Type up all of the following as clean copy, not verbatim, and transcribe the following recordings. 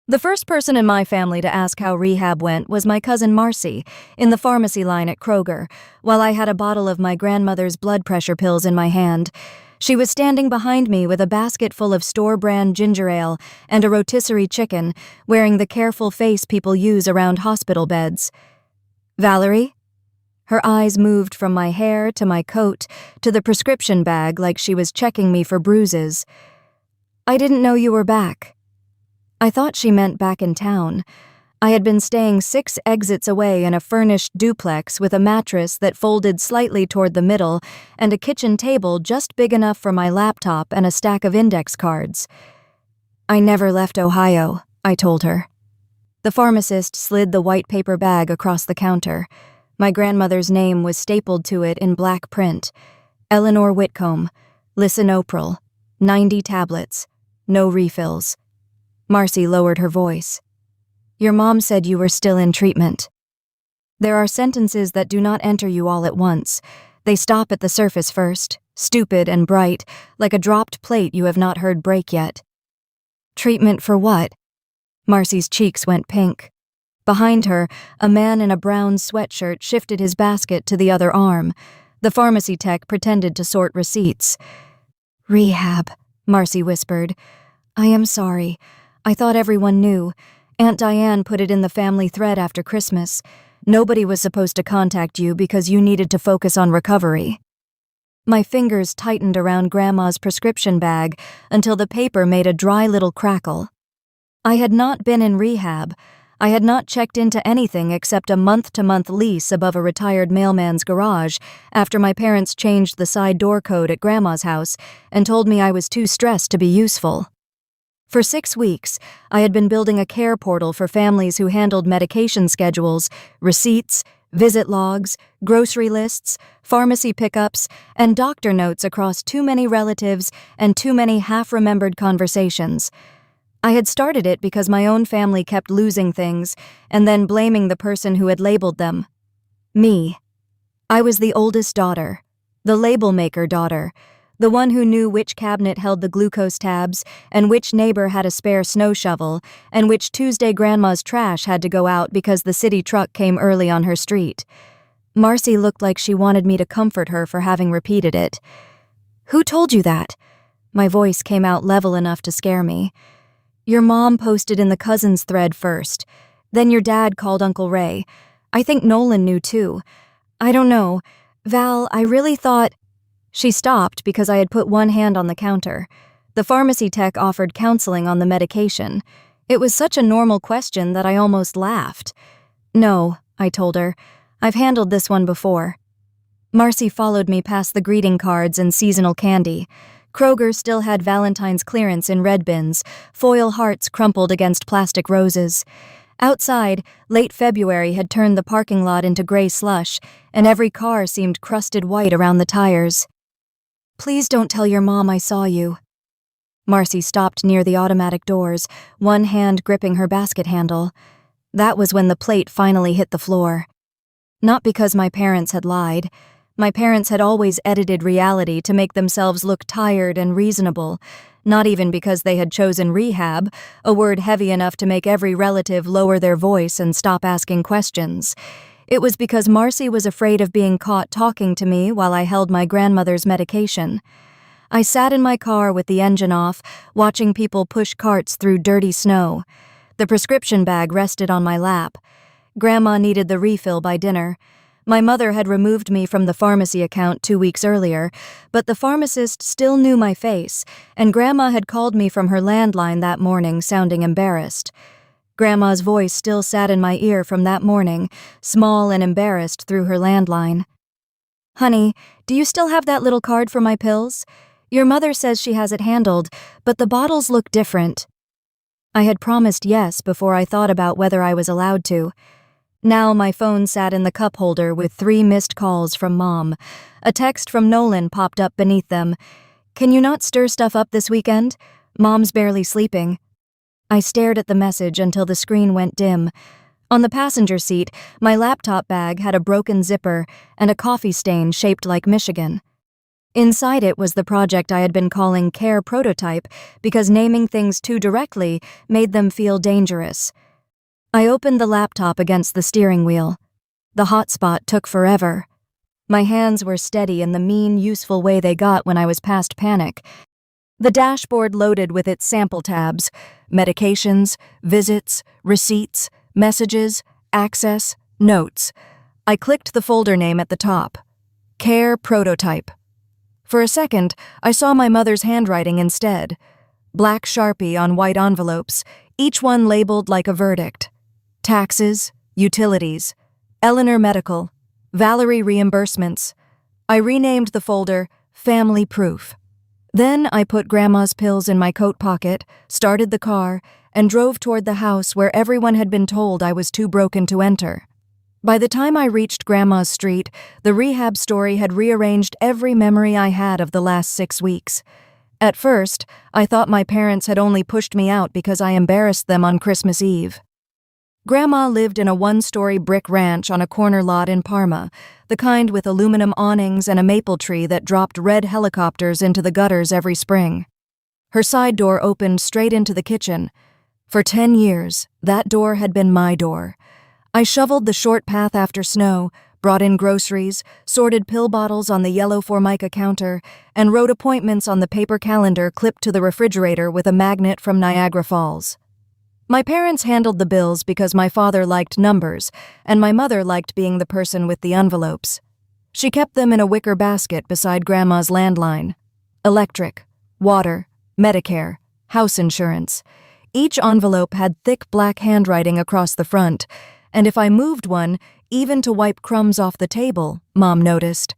The first person in my family to ask how rehab went was my cousin Marcy, in the pharmacy line at Kroger, while I had a bottle of my grandmother's blood pressure pills in my hand. She was standing behind me with a basket full of store-brand ginger ale and a rotisserie chicken, wearing the careful face people use around hospital beds. "Valerie?" Her eyes moved from my hair to my coat to the prescription bag like she was checking me for bruises. "I didn't know you were back." I thought she meant back in town. I had been staying 6 exits away in a furnished duplex with a mattress that folded slightly toward the middle and a kitchen table just big enough for my laptop and a stack of index cards. "I never left Ohio," I told her. The pharmacist slid the white paper bag across the counter. My grandmother's name was stapled to it in black print. Eleanor Whitcomb, lisinopril, 90 tablets, no refills. Marcy lowered her voice. "Your mom said you were still in treatment. There are sentences that do not enter you all at once. They stop at the surface first, stupid and bright, like a dropped plate you have not heard break yet." "Treatment for what?" Marcy's cheeks went pink. Behind her, a man in a brown sweatshirt shifted his basket to the other arm. The pharmacy tech pretended to sort receipts. "Rehab," Marcy whispered. "I am sorry. I thought everyone knew. Aunt Diane put it in the family thread after Christmas. Nobody was supposed to contact you because you needed to focus on recovery." My fingers tightened around Grandma's prescription bag until the paper made a dry little crackle. I had not been in rehab. I had not checked into anything except a month-to-month lease above a retired mailman's garage after my parents changed the side door code at Grandma's house and told me I was too stressed to be useful. For 6 weeks, I had been building a care portal for families who handled medication schedules, receipts, visit logs, grocery lists, pharmacy pickups, and doctor notes across too many relatives and too many half-remembered conversations. I had started it because my own family kept losing things and then blaming the person who had labeled them. Me. I was the oldest daughter, the label maker daughter, the one who knew which cabinet held the glucose tabs and which neighbor had a spare snow shovel and which Tuesday Grandma's trash had to go out because the city truck came early on her street. Marcy looked like she wanted me to comfort her for having repeated it. "Who told you that?" My voice came out level enough to scare me. "Your mom posted in the cousins thread first. Then your dad called Uncle Ray. I think Nolan knew too. I don't know. Val, I really thought—" She stopped because I had put one hand on the counter. The pharmacy tech offered counseling on the medication. It was such a normal question that I almost laughed. "No," I told her. "I've handled this one before." Marcy followed me past the greeting cards and seasonal candy. Kroger still had Valentine's clearance in red bins, foil hearts crumpled against plastic roses. Outside, late February had turned the parking lot into gray slush, and every car seemed crusted white around the tires. "Please don't tell your mom I saw you." Marcy stopped near the automatic doors, one hand gripping her basket handle. That was when the plate finally hit the floor. Not because my parents had lied. My parents had always edited reality to make themselves look tired and reasonable, not even because they had chosen rehab, a word heavy enough to make every relative lower their voice and stop asking questions. It was because Marcy was afraid of being caught talking to me while I held my grandmother's medication. I sat in my car with the engine off, watching people push carts through dirty snow. The prescription bag rested on my lap. Grandma needed the refill by dinner. My mother had removed me from the pharmacy account 2 weeks earlier, but the pharmacist still knew my face, and Grandma had called me from her landline that morning, sounding embarrassed. Grandma's voice still sat in my ear from that morning, small and embarrassed through her landline. "Honey, do you still have that little card for my pills? Your mother says she has it handled, but the bottles look different." I had promised yes before I thought about whether I was allowed to. Now my phone sat in the cup holder with 3 missed calls from Mom. A text from Nolan popped up beneath them. "Can you not stir stuff up this weekend? Mom's barely sleeping." I stared at the message until the screen went dim. On the passenger seat, my laptop bag had a broken zipper and a coffee stain shaped like Michigan. Inside it was the project I had been calling Care Prototype because naming things too directly made them feel dangerous. I opened the laptop against the steering wheel. The hotspot took forever. My hands were steady in the mean, useful way they got when I was past panic. The dashboard loaded with its sample tabs: medications, visits, receipts, messages, access, notes. I clicked the folder name at the top. Care Prototype. For a second, I saw my mother's handwriting instead. Black Sharpie on white envelopes, each one labeled like a verdict. Taxes, utilities, Eleanor Medical, Valerie reimbursements. I renamed the folder Family Proof. Then I put Grandma's pills in my coat pocket, started the car, and drove toward the house where everyone had been told I was too broken to enter. By the time I reached Grandma's street, the rehab story had rearranged every memory I had of the last 6 weeks. At first, I thought my parents had only pushed me out because I embarrassed them on Christmas Eve. Grandma lived in a 1-story brick ranch on a corner lot in Parma, the kind with aluminum awnings and a maple tree that dropped red helicopters into the gutters every spring. Her side door opened straight into the kitchen. For 10 years, that door had been my door. I shoveled the short path after snow, brought in groceries, sorted pill bottles on the yellow Formica counter, and wrote appointments on the paper calendar clipped to the refrigerator with a magnet from Niagara Falls. My parents handled the bills because my father liked numbers, and my mother liked being the person with the envelopes. She kept them in a wicker basket beside Grandma's landline. Electric, water, Medicare, house insurance. Each envelope had thick black handwriting across the front, and if I moved one, even to wipe crumbs off the table, Mom noticed.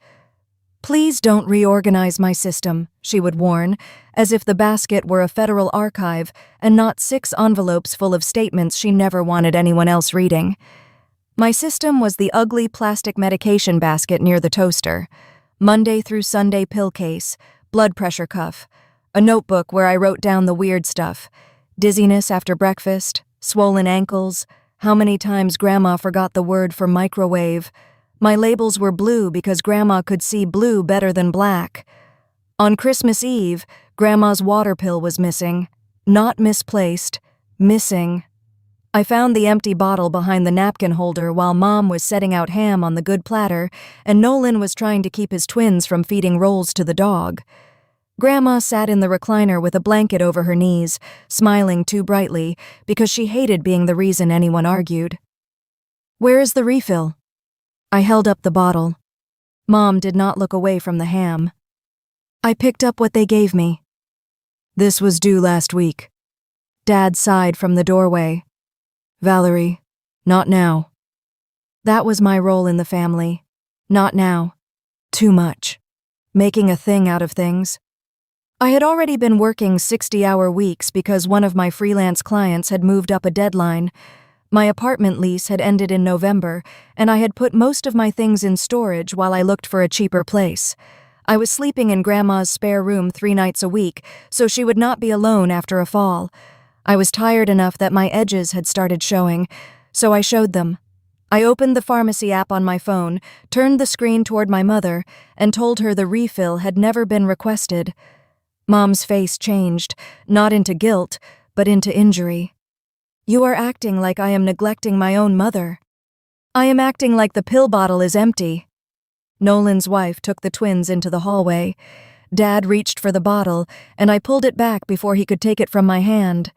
"Please don't reorganize my system," she would warn, as if the basket were a federal archive and not 6 envelopes full of statements she never wanted anyone else reading. My system was the ugly plastic medication basket near the toaster, Monday through Sunday pill case, blood pressure cuff, a notebook where I wrote down the weird stuff: dizziness after breakfast, swollen ankles, how many times Grandma forgot the word for microwave. My labels were blue because Grandma could see blue better than black. On Christmas Eve, Grandma's water pill was missing. Not misplaced, missing. I found the empty bottle behind the napkin holder while Mom was setting out ham on the good platter, and Nolan was trying to keep his twins from feeding rolls to the dog. Grandma sat in the recliner with a blanket over her knees, smiling too brightly because she hated being the reason anyone argued. "Where is the refill?" I held up the bottle. Mom did not look away from the ham. "I picked up what they gave me." "This was due last week." Dad sighed from the doorway. "Valerie, not now." That was my role in the family. Not now. Too much. Making a thing out of things. I had already been working 60-hour weeks because one of my freelance clients had moved up a deadline. My apartment lease had ended in November, and I had put most of my things in storage while I looked for a cheaper place. I was sleeping in Grandma's spare room 3 nights a week, so she would not be alone after a fall. I was tired enough that my edges had started showing, so I showed them. I opened the pharmacy app on my phone, turned the screen toward my mother, and told her the refill had never been requested. Mom's face changed, not into guilt, but into injury. "You are acting like I am neglecting my own mother." "I am acting like the pill bottle is empty." Nolan's wife took the twins into the hallway. Dad reached for the bottle, and I pulled it back before he could take it from my hand.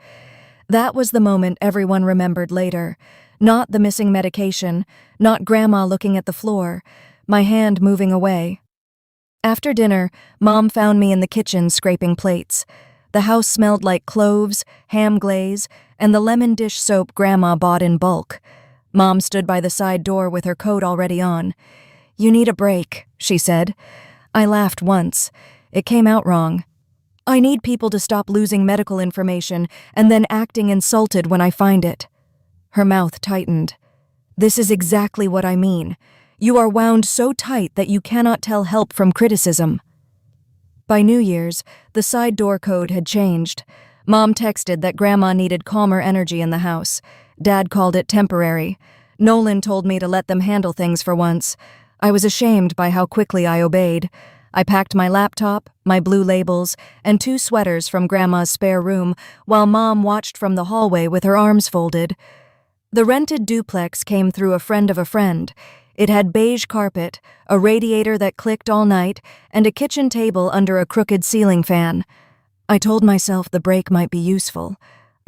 That was the moment everyone remembered later. Not the missing medication, not Grandma looking at the floor, my hand moving away. After dinner, Mom found me in the kitchen scraping plates. The house smelled like cloves, ham glaze, and the lemon dish soap Grandma bought in bulk. Mom stood by the side door with her coat already on. "You need a break," she said. I laughed once. It came out wrong. "I need people to stop losing medical information and then acting insulted when I find it." Her mouth tightened. "This is exactly what I mean. You are wound so tight that you cannot tell help from criticism." By New Year's, the side door code had changed. Mom texted that Grandma needed calmer energy in the house. Dad called it temporary. Nolan told me to let them handle things for once. I was ashamed by how quickly I obeyed. I packed my laptop, my blue labels, and 2 sweaters from Grandma's spare room while Mom watched from the hallway with her arms folded. The rented duplex came through a friend of a friend. It had beige carpet, a radiator that clicked all night, and a kitchen table under a crooked ceiling fan. I told myself the break might be useful.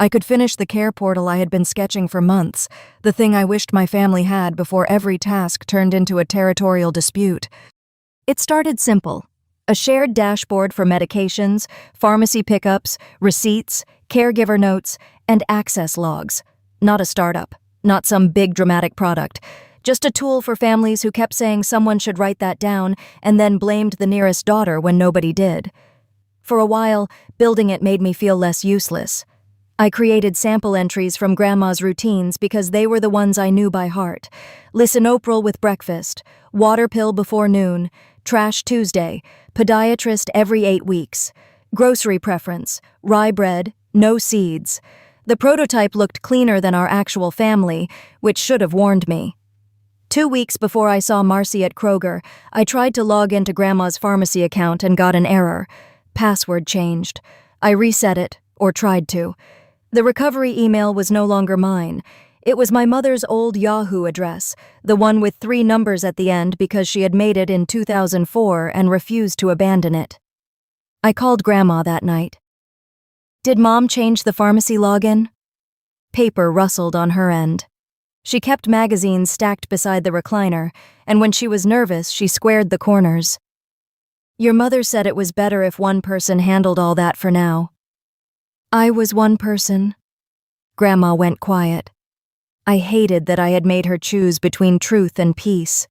I could finish the care portal I had been sketching for months, the thing I wished my family had before every task turned into a territorial dispute. It started simple. A shared dashboard for medications, pharmacy pickups, receipts, caregiver notes, and access logs. Not a startup, not some big dramatic product. Just a tool for families who kept saying someone should write that down and then blamed the nearest daughter when nobody did. For a while, building it made me feel less useless. I created sample entries from Grandma's routines because they were the ones I knew by heart. Lisinopril with breakfast, water pill before noon, trash Tuesday, podiatrist every 8 weeks, grocery preference, rye bread, no seeds. The prototype looked cleaner than our actual family, which should have warned me. 2 weeks before I saw Marcy at Kroger, I tried to log into Grandma's pharmacy account and got an error. Password changed. I reset it, or tried to. The recovery email was no longer mine. It was my mother's old Yahoo address, the one with 3 numbers at the end because she had made it in 2004 and refused to abandon it. I called Grandma that night. "Did Mom change the pharmacy login?" Paper rustled on her end. She kept magazines stacked beside the recliner, and when she was nervous, she squared the corners. "Your mother said it was better if one person handled all that for now." I was one person. Grandma went quiet. I hated that I had made her choose between truth and peace.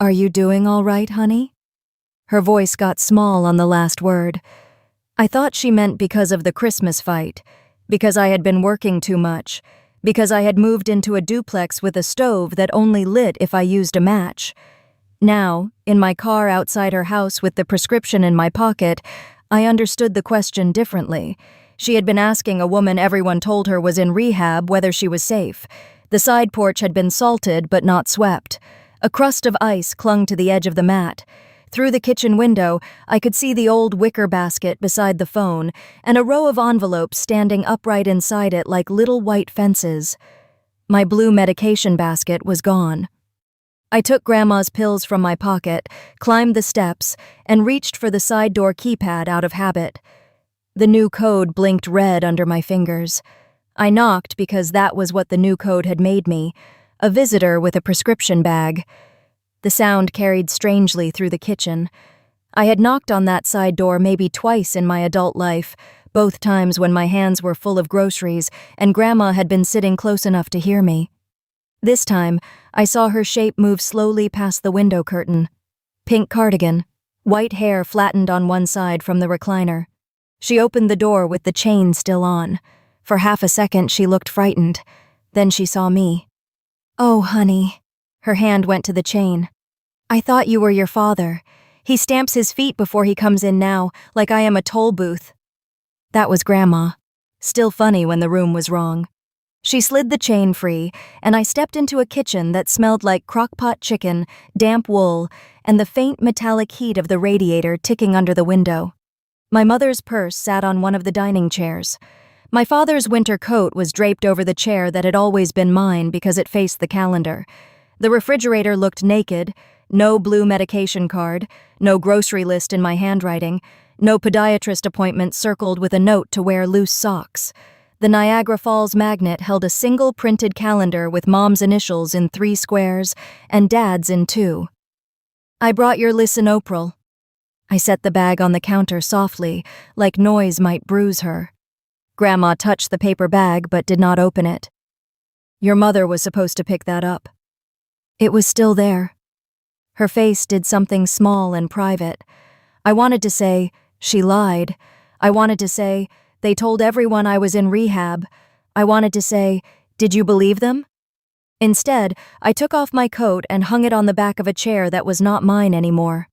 "Are you doing all right, honey?" Her voice got small on the last word. I thought she meant because of the Christmas fight, because I had been working too much, because I had moved into a duplex with a stove that only lit if I used a match. Now, in my car outside her house with the prescription in my pocket, I understood the question differently. She had been asking a woman everyone told her was in rehab whether she was safe. The side porch had been salted but not swept. A crust of ice clung to the edge of the mat. Through the kitchen window, I could see the old wicker basket beside the phone and a row of envelopes standing upright inside it like little white fences. My blue medication basket was gone. I took Grandma's pills from my pocket, climbed the steps, and reached for the side door keypad out of habit. The new code blinked red under my fingers. I knocked because that was what the new code had made me, a visitor with a prescription bag. The sound carried strangely through the kitchen. I had knocked on that side door maybe twice in my adult life, both times when my hands were full of groceries and Grandma had been sitting close enough to hear me. This time, I saw her shape move slowly past the window curtain. Pink cardigan, white hair flattened on one side from the recliner. She opened the door with the chain still on. For half a second, she looked frightened. Then she saw me. "Oh, honey." Her hand went to the chain. "I thought you were your father. He stamps his feet before he comes in now, like I am a toll booth." That was Grandma. Still funny when the room was wrong. She slid the chain free, and I stepped into a kitchen that smelled like crock-pot chicken, damp wool, and the faint metallic heat of the radiator ticking under the window. My mother's purse sat on one of the dining chairs. My father's winter coat was draped over the chair that had always been mine because it faced the calendar. The refrigerator looked naked, no blue medication card, no grocery list in my handwriting, no podiatrist appointment circled with a note to wear loose socks. The Niagara Falls magnet held a single printed calendar with Mom's initials in 3 squares and Dad's in 2. "I brought your lisinopril." I set the bag on the counter softly, like noise might bruise her. Grandma touched the paper bag but did not open it. "Your mother was supposed to pick that up." It was still there. Her face did something small and private. I wanted to say, "She lied." I wanted to say, "They told everyone I was in rehab." I wanted to say, "Did you believe them?" Instead, I took off my coat and hung it on the back of a chair that was not mine anymore.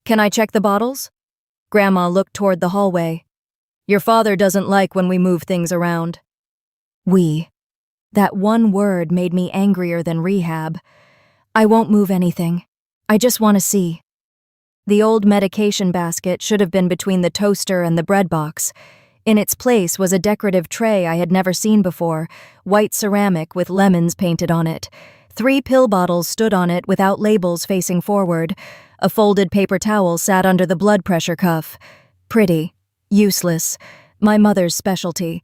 "Can I check the bottles?" Grandma looked toward the hallway. "Your father doesn't like when we move things around." "We." That one word made me angrier than rehab. "I won't move anything. I just want to see." The old medication basket should have been between the toaster and the bread box. In its place was a decorative tray I had never seen before, white ceramic with lemons painted on it. 3 pill bottles stood on it without labels facing forward. A folded paper towel sat under the blood pressure cuff. Pretty. Useless. My mother's specialty.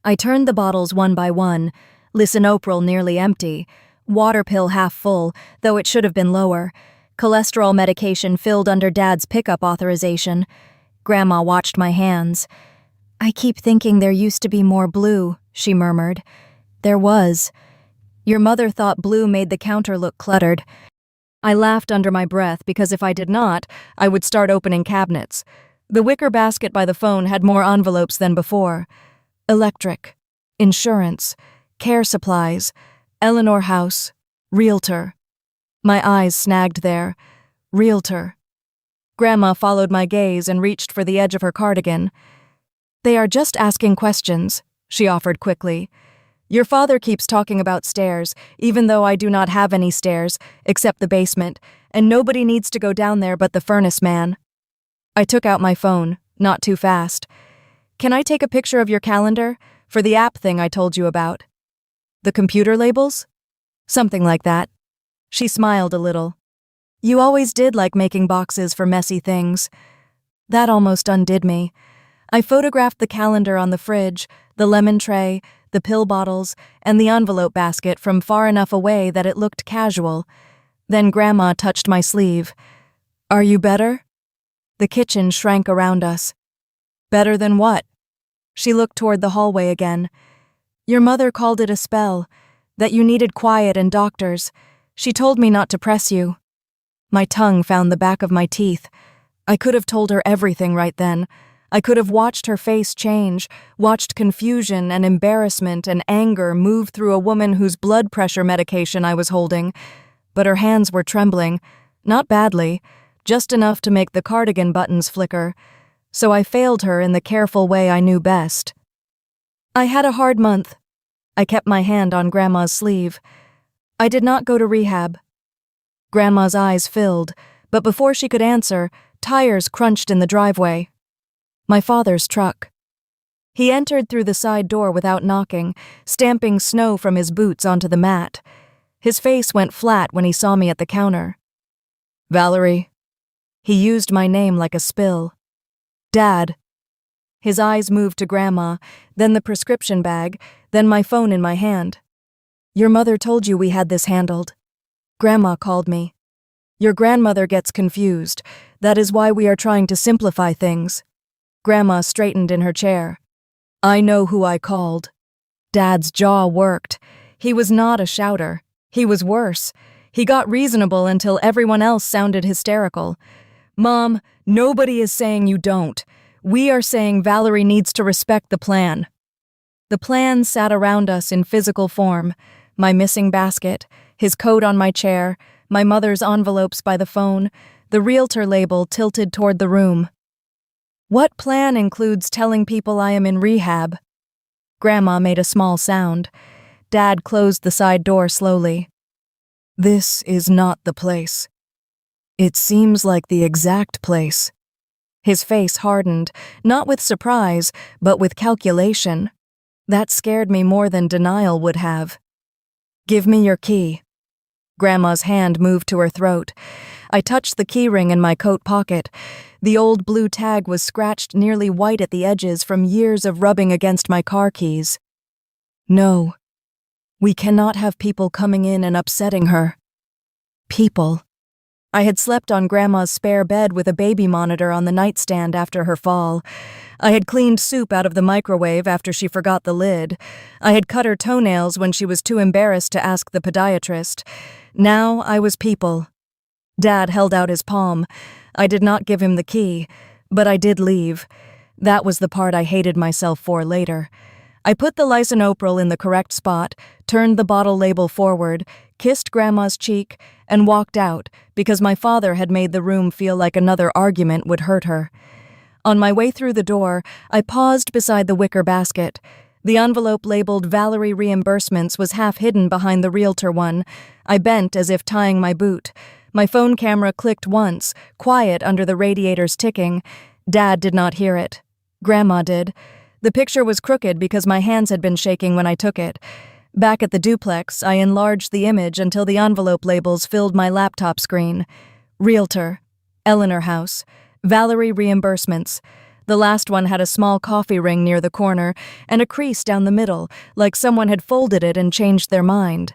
I turned the bottles one by one. Lisinopril nearly empty. Water pill half full, though it should have been lower. Cholesterol medication filled under Dad's pickup authorization. Grandma watched my hands. "I keep thinking there used to be more blue," she murmured. "There was. Your mother thought blue made the counter look cluttered." I laughed under my breath because if I did not, I would start opening cabinets. The wicker basket by the phone had more envelopes than before. Electric, insurance, care supplies, Eleanor House, realtor. My eyes snagged there. Realtor. Grandma followed my gaze and reached for the edge of her cardigan. "They are just asking questions," she offered quickly. "Your father keeps talking about stairs, even though I do not have any stairs, except the basement, and nobody needs to go down there but the furnace man." I took out my phone, not too fast. "Can I take a picture of your calendar? For the app thing I told you about." "The computer labels?" "Something like that." She smiled a little. "You always did like making boxes for messy things." That almost undid me. I photographed the calendar on the fridge, the lemon tray, the pill bottles, and the envelope basket from far enough away that it looked casual. Then Grandma touched my sleeve. "Are you better?" The kitchen shrank around us. "Better than what?" She looked toward the hallway again. "Your mother called it a spell, that you needed quiet and doctors. She told me not to press you." My tongue found the back of my teeth. I could have told her everything right then. I could have watched her face change, watched confusion and embarrassment and anger move through a woman whose blood pressure medication I was holding. But her hands were trembling, not badly, just enough to make the cardigan buttons flicker. So I failed her in the careful way I knew best. "I had a hard month." I kept my hand on Grandma's sleeve. "I did not go to rehab." Grandma's eyes filled, but before she could answer, tires crunched in the driveway. My father's truck. He entered through the side door without knocking, stamping snow from his boots onto the mat. His face went flat when he saw me at the counter. "Valerie." He used my name like a spill. "Dad." His eyes moved to Grandma, then the prescription bag, then my phone in my hand. "Your mother told you we had this handled." Grandma called me. "Your grandmother gets confused. That is why we are trying to simplify things." Grandma straightened in her chair. "I know who I called." Dad's jaw worked. He was not a shouter. He was worse. He got reasonable until everyone else sounded hysterical. "Mom, nobody is saying you don't. We are saying Valerie needs to respect the plan." The plan sat around us in physical form. My missing basket, his coat on my chair, my mother's envelopes by the phone, the realtor label tilted toward the room. "What plan includes telling people I am in rehab?" Grandma made a small sound. Dad closed the side door slowly. "This is not the place." "It seems like the exact place." His face hardened, not with surprise, but with calculation. That scared me more than denial would have. "Give me your key." Grandma's hand moved to her throat. I touched the keyring in my coat pocket. The old blue tag was scratched nearly white at the edges from years of rubbing against my car keys. "No. We cannot have people coming in and upsetting her." People. I had slept on Grandma's spare bed with a baby monitor on the nightstand after her fall. I had cleaned soup out of the microwave after she forgot the lid. I had cut her toenails when she was too embarrassed to ask the podiatrist. Now I was people. Dad held out his palm. I did not give him the key, but I did leave. That was the part I hated myself for later. I put the lisinopril in the correct spot, turned the bottle label forward, kissed Grandma's cheek, and walked out because my father had made the room feel like another argument would hurt her. On my way through the door, I paused beside the wicker basket. The envelope labeled Valerie reimbursements was half hidden behind the realtor one. I bent as if tying my boot. My phone camera clicked once, quiet under the radiator's ticking. Dad did not hear it. Grandma did. The picture was crooked because my hands had been shaking when I took it. Back at the duplex, I enlarged the image until the envelope labels filled my laptop screen. Realtor. Eleanor House. Valerie reimbursements. The last one had a small coffee ring near the corner and a crease down the middle, like someone had folded it and changed their mind.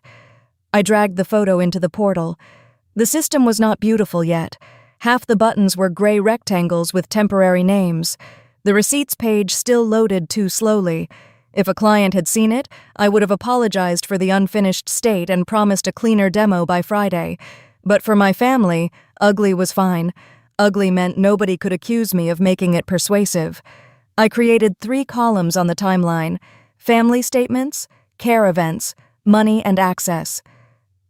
I dragged the photo into the portal. The system was not beautiful yet. Half the buttons were gray rectangles with temporary names. The receipts page still loaded too slowly. If a client had seen it, I would have apologized for the unfinished state and promised a cleaner demo by Friday. But for my family, ugly was fine. Ugly meant nobody could accuse me of making it persuasive. I created 3 columns on the timeline: family statements, care events, money and access.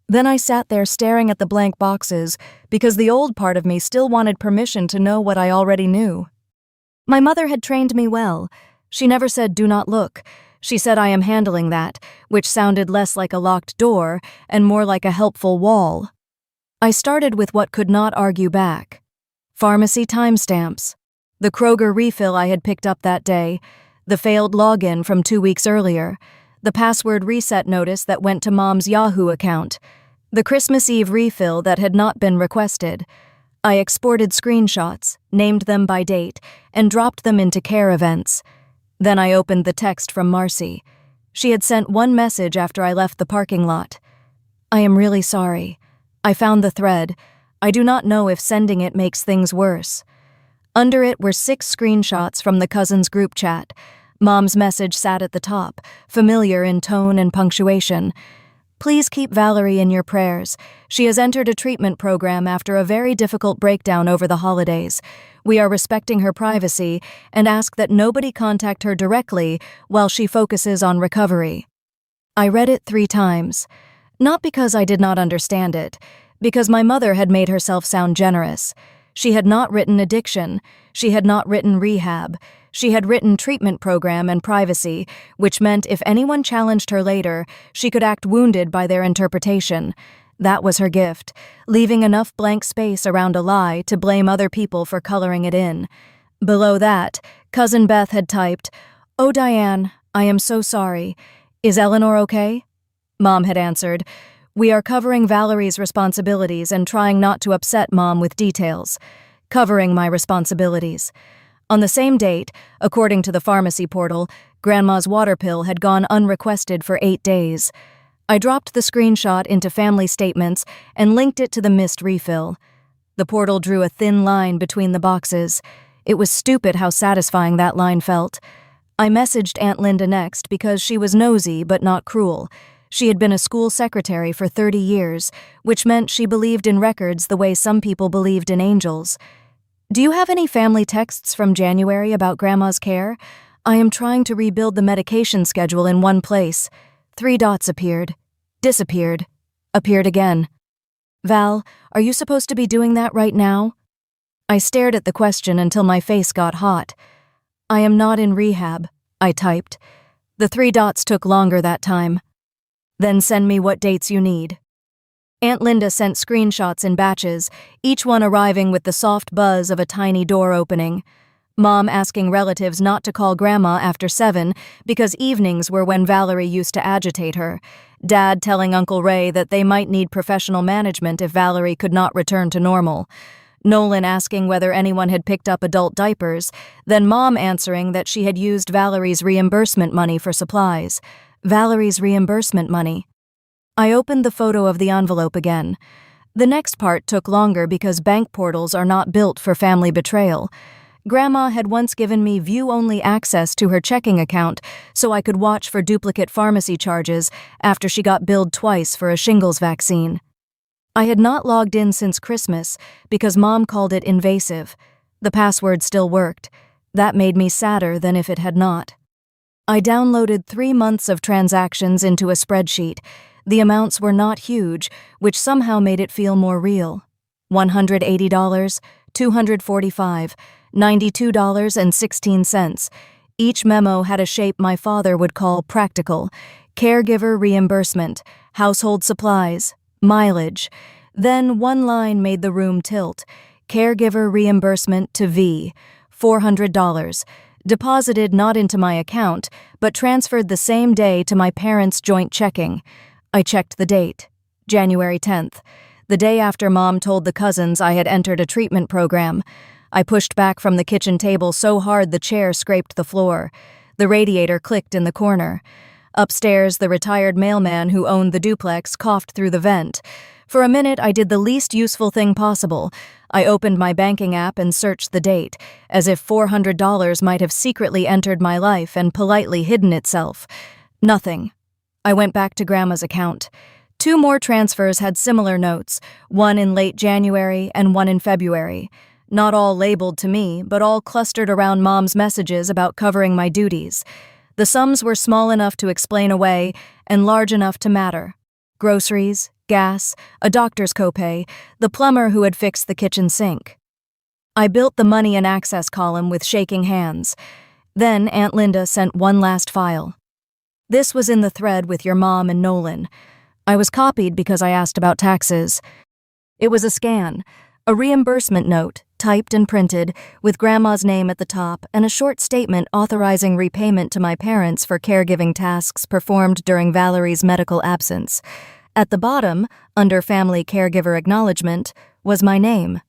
Then I sat there staring at the blank boxes because the old part of me still wanted permission to know what I already knew. My mother had trained me well. She never said, "Do not look." She said, "I am handling that," which sounded less like a locked door and more like a helpful wall. I started with what could not argue back. Pharmacy timestamps. The Kroger refill I had picked up that day. The failed login from 2 weeks earlier. The password reset notice that went to Mom's Yahoo account. The Christmas Eve refill that had not been requested. I exported screenshots, named them by date, and dropped them into care events. Then I opened the text from Marcy. She had sent one message after I left the parking lot. "I am really sorry. I found the thread. I do not know if sending it makes things worse." Under it were 6 screenshots from the cousins' group chat. Mom's message sat at the top, familiar in tone and punctuation. "Please keep Valerie in your prayers. She has entered a treatment program after a very difficult breakdown over the holidays. We are respecting her privacy and ask that nobody contact her directly while she focuses on recovery." I read it 3 times. Not because I did not understand it, because my mother had made herself sound generous. She had not written addiction. She had not written rehab. She had written treatment program and privacy, which meant if anyone challenged her later, she could act wounded by their interpretation. That was her gift, leaving enough blank space around a lie to blame other people for coloring it in. Below that, Cousin Beth had typed, "Oh, Diane, I am so sorry. Is Eleanor okay?" Mom had answered, "We are covering Valerie's responsibilities and trying not to upset Mom with details. Covering my responsibilities." On the same date, according to the pharmacy portal, Grandma's water pill had gone unrequested for 8 days. I dropped the screenshot into family statements and linked it to the missed refill. The portal drew a thin line between the boxes. It was stupid how satisfying that line felt. I messaged Aunt Linda next because she was nosy but not cruel. She had been a school secretary for 30 years, which meant she believed in records the way some people believed in angels. "Do you have any family texts from January about Grandma's care? I am trying to rebuild the medication schedule in one place." 3 dots appeared. Disappeared. Appeared again. "Val, are you supposed to be doing that right now?" I stared at the question until my face got hot. "I am not in rehab," I typed. The 3 dots took longer that time. "Then send me what dates you need." Aunt Linda sent screenshots in batches, each one arriving with the soft buzz of a tiny door opening. Mom asking relatives not to call Grandma after 7 because evenings were when Valerie used to agitate her. Dad telling Uncle Ray that they might need professional management if Valerie could not return to normal. Nolan asking whether anyone had picked up adult diapers, then Mom answering that she had used Valerie's reimbursement money for supplies. Valerie's reimbursement money. I opened the photo of the envelope again. The next part took longer because bank portals are not built for family betrayal. Grandma had once given me view-only access to her checking account so I could watch for duplicate pharmacy charges after she got billed twice for a shingles vaccine. I had not logged in since Christmas because Mom called it invasive. The password still worked. That made me sadder than if it had not. I downloaded 3 months of transactions into a spreadsheet. The amounts were not huge, which somehow made it feel more real. $180, $245, $92.16. Each memo had a shape my father would call practical: caregiver reimbursement, household supplies, mileage. Then one line made the room tilt. Caregiver reimbursement to V, $400, deposited not into my account, but transferred the same day to my parents' joint checking. I checked the date, January 10th, the day after Mom told the cousins I had entered a treatment program. I pushed back from the kitchen table so hard the chair scraped the floor. The radiator clicked in the corner. Upstairs, the retired mailman who owned the duplex coughed through the vent. For a minute, I did the least useful thing possible. I opened my banking app and searched the date, as if $400 might have secretly entered my life and politely hidden itself. Nothing. I went back to Grandma's account. 2 more transfers had similar notes, one in late January and one in February. Not all labeled to me, but all clustered around Mom's messages about covering my duties. The sums were small enough to explain away and large enough to matter. Groceries, gas, a doctor's copay, the plumber who had fixed the kitchen sink. I built the money and access column with shaking hands. Then Aunt Linda sent one last file. This was in the thread with your mom and Nolan. I was copied because I asked about taxes. It was a scan, a reimbursement note, typed and printed, with Grandma's name at the top and a short statement authorizing repayment to my parents for caregiving tasks performed during Valerie's medical absence. At the bottom, under Family Caregiver Acknowledgement, was my name.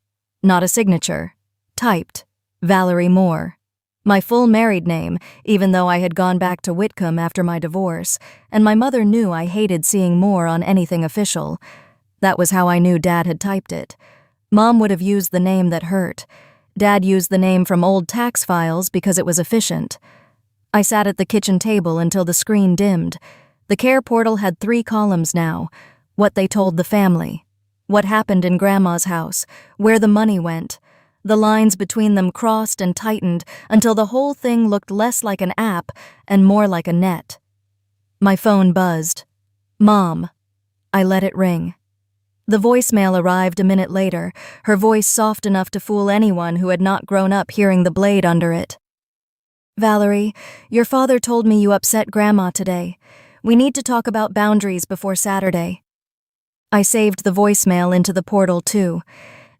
Not a signature. Typed. Valerie Moore. My full married name, even though I had gone back to Whitcomb after my divorce, and my mother knew I hated seeing Moore on anything official. That was how I knew Dad had typed it. Mom would have used the name that hurt. Dad used the name from old tax files because it was efficient. I sat at the kitchen table until the screen dimmed. The care portal had 3 columns now. What they told the family. What happened in Grandma's house. Where the money went. The lines between them crossed and tightened until the whole thing looked less like an app and more like a net. My phone buzzed. Mom. I let it ring. The voicemail arrived a minute later, her voice soft enough to fool anyone who had not grown up hearing the blade under it. Valerie, your father told me you upset Grandma today. We need to talk about boundaries before Saturday. I saved the voicemail into the portal too.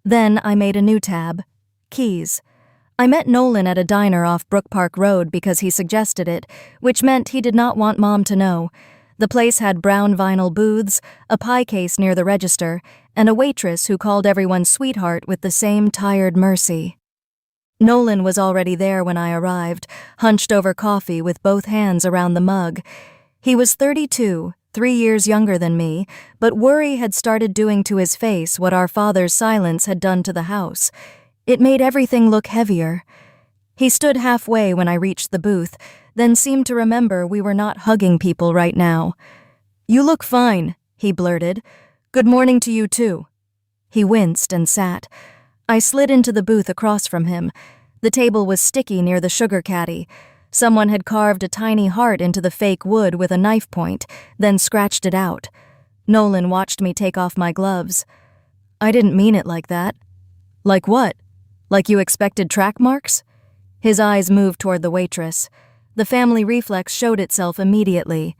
Then I made a new tab. Keys. I met Nolan at a diner off Brook Park Road because he suggested it, which meant he did not want Mom to know. The place had brown vinyl booths, a pie case near the register, and a waitress who called everyone sweetheart with the same tired mercy. Nolan was already there when I arrived, hunched over coffee with both hands around the mug. He was 32, 3 years younger than me, but worry had started doing to his face what our father's silence had done to the house. It made everything look heavier. He stood halfway when I reached the booth, then seemed to remember we were not hugging people right now. You look fine, he blurted. Good morning to you too. He winced and sat. I slid into the booth across from him. The table was sticky near the sugar caddy. Someone had carved a tiny heart into the fake wood with a knife point, then scratched it out. Nolan watched me take off my gloves. I didn't mean it like that. Like what? Like you expected track marks? His eyes moved toward the waitress. The family reflex showed itself immediately.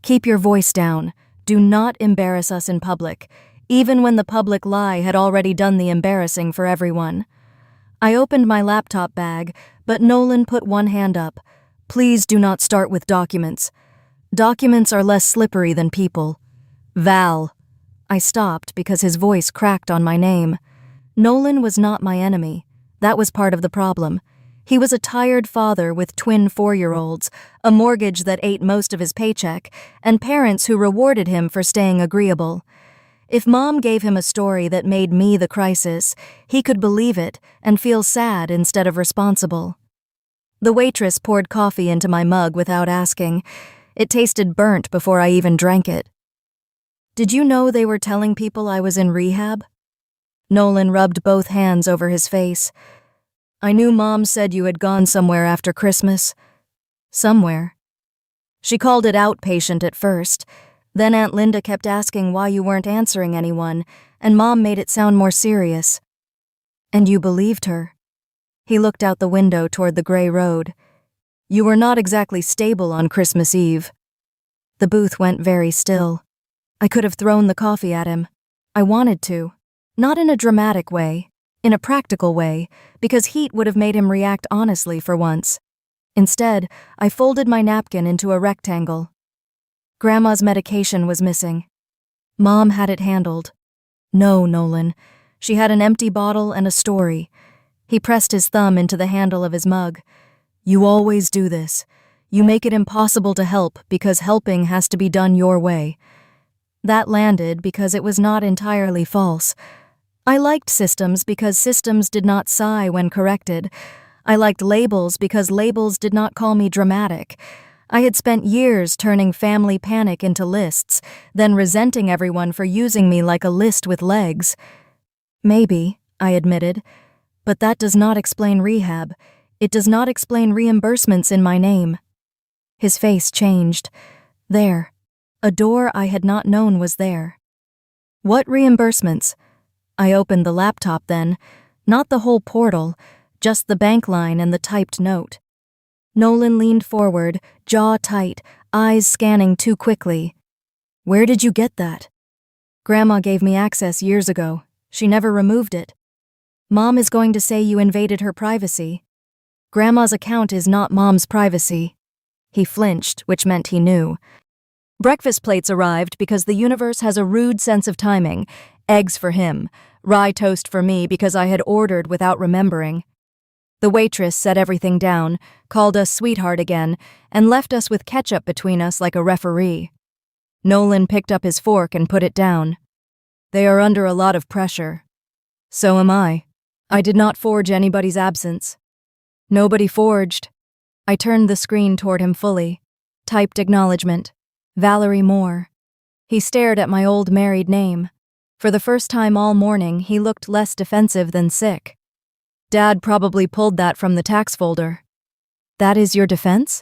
Keep your voice down. Do not embarrass us in public, even when the public lie had already done the embarrassing for everyone. I opened my laptop bag, but Nolan put one hand up. Please do not start with documents. Documents are less slippery than people. Val. I stopped because his voice cracked on my name. Nolan was not my enemy. That was part of the problem. He was a tired father with twin 4-year-olds, a mortgage that ate most of his paycheck, and parents who rewarded him for staying agreeable. If Mom gave him a story that made me the crisis, he could believe it and feel sad instead of responsible. The waitress poured coffee into my mug without asking. It tasted burnt before I even drank it. Did you know they were telling people I was in rehab? Nolan rubbed both hands over his face. I knew Mom said you had gone somewhere after Christmas. Somewhere. She called it outpatient at first. Then Aunt Linda kept asking why you weren't answering anyone, and Mom made it sound more serious. And you believed her. He looked out the window toward the gray road. You were not exactly stable on Christmas Eve. The booth went very still. I could have thrown the coffee at him. I wanted to. Not in a dramatic way, in a practical way, because heat would have made him react honestly for once. Instead, I folded my napkin into a rectangle. Grandma's medication was missing. Mom had it handled. No, Nolan. She had an empty bottle and a story. He pressed his thumb into the handle of his mug. You always do this. You make it impossible to help because helping has to be done your way. That landed because it was not entirely false. I liked systems because systems did not sigh when corrected. I liked labels because labels did not call me dramatic. I had spent years turning family panic into lists, then resenting everyone for using me like a list with legs. Maybe, I admitted, but that does not explain rehab. It does not explain reimbursements in my name. His face changed. There. A door I had not known was there. What reimbursements? I opened the laptop then, not the whole portal, just the bank line and the typed note. Nolan leaned forward, jaw tight, eyes scanning too quickly. Where did you get that? Grandma gave me access years ago. She never removed it. Mom is going to say you invaded her privacy. Grandma's account is not Mom's privacy. He flinched, which meant he knew. Breakfast plates arrived because the universe has a rude sense of timing. Eggs for him, rye toast for me because I had ordered without remembering. The waitress set everything down, called us sweetheart again, and left us with ketchup between us like a referee. Nolan picked up his fork and put it down. They are under a lot of pressure. So am I. I did not forge anybody's absence. Nobody forged. I turned the screen toward him fully. Typed acknowledgement. Valerie Moore. He stared at my old married name. For the first time all morning, he looked less defensive than sick. Dad probably pulled that from the tax folder. That is your defense?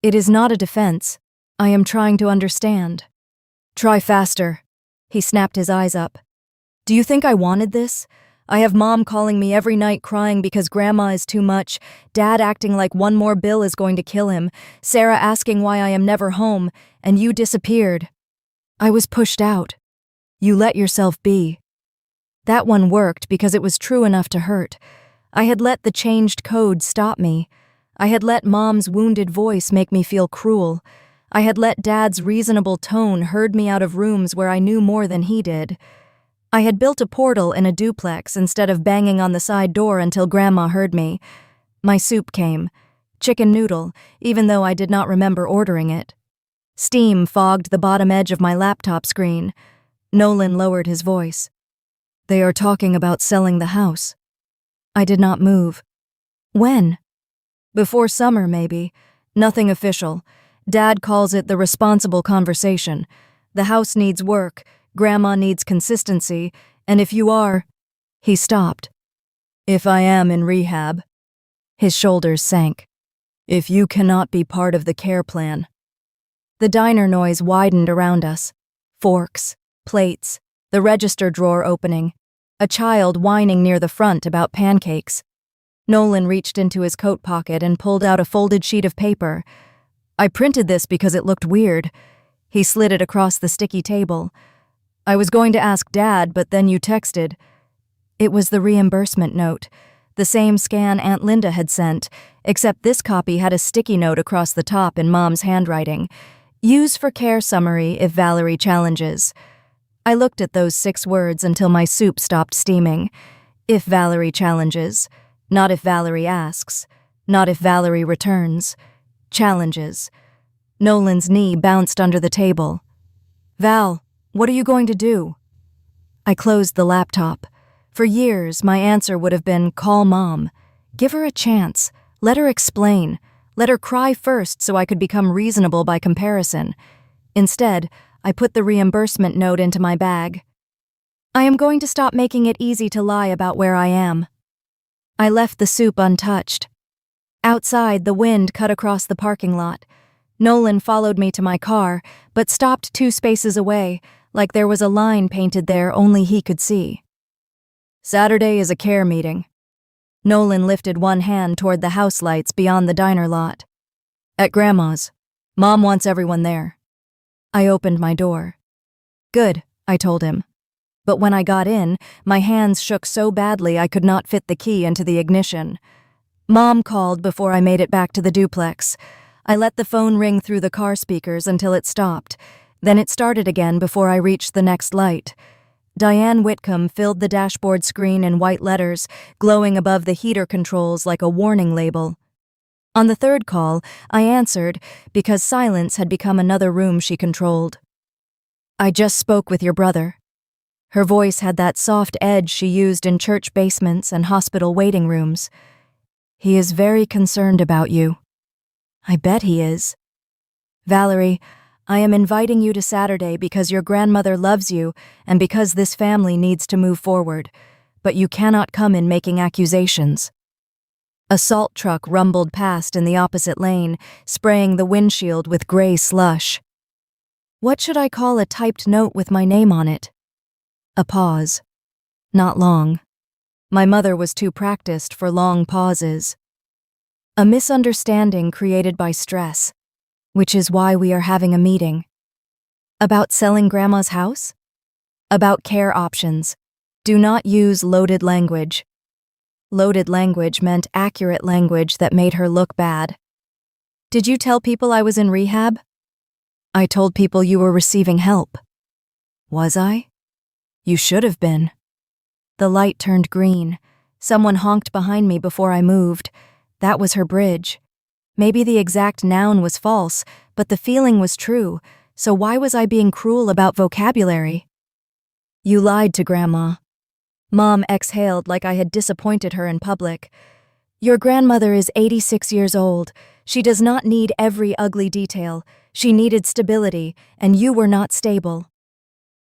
It is not a defense. I am trying to understand. Try faster. He snapped his eyes up. Do you think I wanted this? I have Mom calling me every night crying because Grandma is too much, Dad acting like one more bill is going to kill him, Sarah asking why I am never home, and you disappeared. I was pushed out. You let yourself be. That one worked because it was true enough to hurt. I had let the changed code stop me. I had let Mom's wounded voice make me feel cruel. I had let Dad's reasonable tone herd me out of rooms where I knew more than he did. I had built a portal in a duplex instead of banging on the side door until Grandma heard me. My soup came. Chicken noodle, even though I did not remember ordering it. Steam fogged the bottom edge of my laptop screen. Nolan lowered his voice. They are talking about selling the house. I did not move. When? Before summer, maybe. Nothing official. Dad calls it the responsible conversation. The house needs work, Grandma needs consistency, and if you are... He stopped. If I am in rehab. His shoulders sank. If you cannot be part of the care plan. The diner noise widened around us. Forks, plates, the register drawer opening. A child whining near the front about pancakes. Nolan reached into his coat pocket and pulled out a folded sheet of paper. I printed this because it looked weird. He slid it across the sticky table. I was going to ask Dad, but then you texted. It was the reimbursement note, the same scan Aunt Linda had sent, except this copy had a sticky note across the top in Mom's handwriting. Use for care summary if Valerie challenges. I looked at those 6 words until my soup stopped steaming. If Valerie challenges. Not if Valerie asks. Not if Valerie returns. Challenges. Nolan's knee bounced under the table. Val, what are you going to do? I closed the laptop. For years, my answer would have been call Mom. Give her a chance. Let her explain. Let her cry first so I could become reasonable by comparison. Instead, I put the reimbursement note into my bag. I am going to stop making it easy to lie about where I am. I left the soup untouched. Outside, the wind cut across the parking lot. Nolan followed me to my car, but stopped 2 spaces away, like there was a line painted there only he could see. Saturday is a care meeting. Nolan lifted one hand toward the house lights beyond the diner lot. At Grandma's. Mom wants everyone there. I opened my door. Good, I told him. but when I got in, my hands shook so badly I could not fit the key into the ignition. Mom called before I made it back to the duplex. I let the phone ring through the car speakers until it stopped. Then it started again before I reached the next light. Diane Whitcomb filled the dashboard screen in white letters, glowing above the heater controls like a warning label. On the third call, I answered because silence had become another room she controlled. "I just spoke with your brother." Her voice had that soft edge she used in church basements and hospital waiting rooms. "He is very concerned about you." "I bet he is." "Valerie, I am inviting you to Saturday because your grandmother loves you and because this family needs to move forward, but you cannot come in making accusations." A salt truck rumbled past in the opposite lane, spraying the windshield with gray slush. What should I call a typed note with my name on it? A pause. Not long. My mother was too practiced for long pauses. A misunderstanding created by stress, which is why we are having a meeting. About selling Grandma's house? About care options. Do not use loaded language. Loaded language meant accurate language that made her look bad. Did you tell people I was in rehab? I told people you were receiving help. Was I? You should have been. The light turned green. Someone honked behind me before I moved. That was her bridge. Maybe the exact noun was false, but the feeling was true, so why was I being cruel about vocabulary? You lied to Grandma. Mom exhaled like I had disappointed her in public. Your grandmother is 86 years old. She does not need every ugly detail. She needed stability, and you were not stable.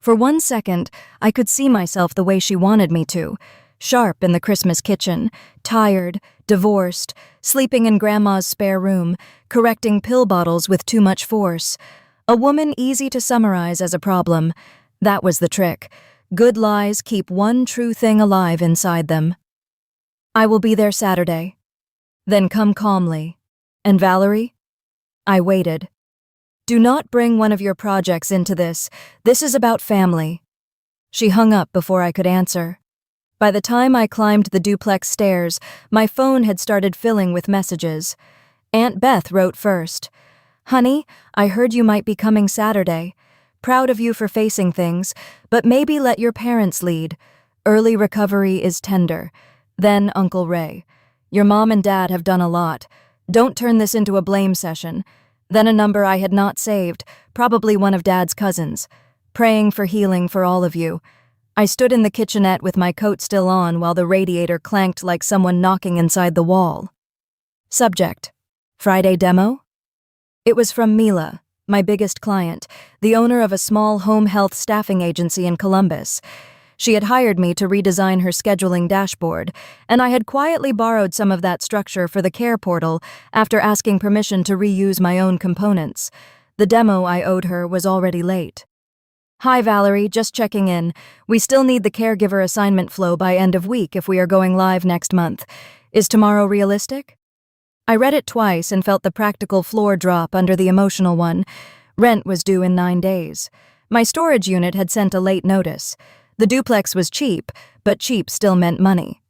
For 1 second, I could see myself the way she wanted me to. Sharp in the Christmas kitchen, tired, divorced, sleeping in Grandma's spare room, correcting pill bottles with too much force. A woman easy to summarize as a problem. That was the trick. Good lies keep one true thing alive inside them. I will be there Saturday. Then come calmly. And Valerie? I waited. Do not bring one of your projects into this. This is about family. She hung up before I could answer. By the time I climbed the duplex stairs, my phone had started filling with messages. Aunt Beth wrote first. Honey, I heard you might be coming Saturday. Proud of you for facing things, but maybe let your parents lead. Early recovery is tender. Then Uncle Ray. Your mom and dad have done a lot. Don't turn this into a blame session. Then a number I had not saved, probably one of Dad's cousins. Praying for healing for all of you. I stood in the kitchenette with my coat still on while the radiator clanked like someone knocking inside the wall. Subject: Friday demo? It was from Mila, my biggest client, the owner of a small home health staffing agency in Columbus. She had hired me to redesign her scheduling dashboard, and I had quietly borrowed some of that structure for the care portal after asking permission to reuse my own components. The demo I owed her was already late. Hi Valerie, just checking in. We still need the caregiver assignment flow by end of week if we are going live next month. Is tomorrow realistic? I read it twice and felt the practical floor drop under the emotional one. Rent was due in 9 days. My storage unit had sent a late notice. The duplex was cheap, but cheap still meant money.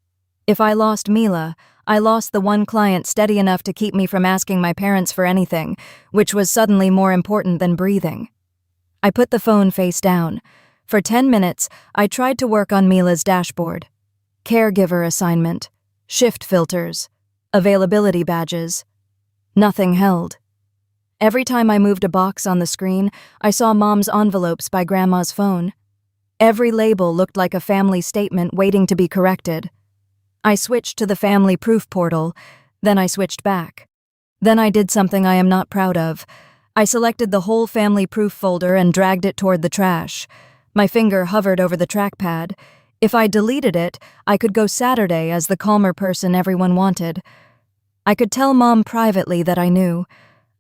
If I lost Mila, I lost the one client steady enough to keep me from asking my parents for anything, which was suddenly more important than breathing. I put the phone face down. For 10 minutes, I tried to work on Mila's dashboard. Caregiver assignment, shift filters, availability badges. Nothing held. Every time I moved a box on the screen, I saw Mom's envelopes by Grandma's phone. Every label looked like a family statement waiting to be corrected. I switched to the family proof portal, then I switched back. Then I did something I am not proud of. I selected the whole family proof folder and dragged it toward the trash. My finger hovered over the trackpad. If I deleted it, I could go Saturday as the calmer person everyone wanted. I could tell Mom privately that I knew.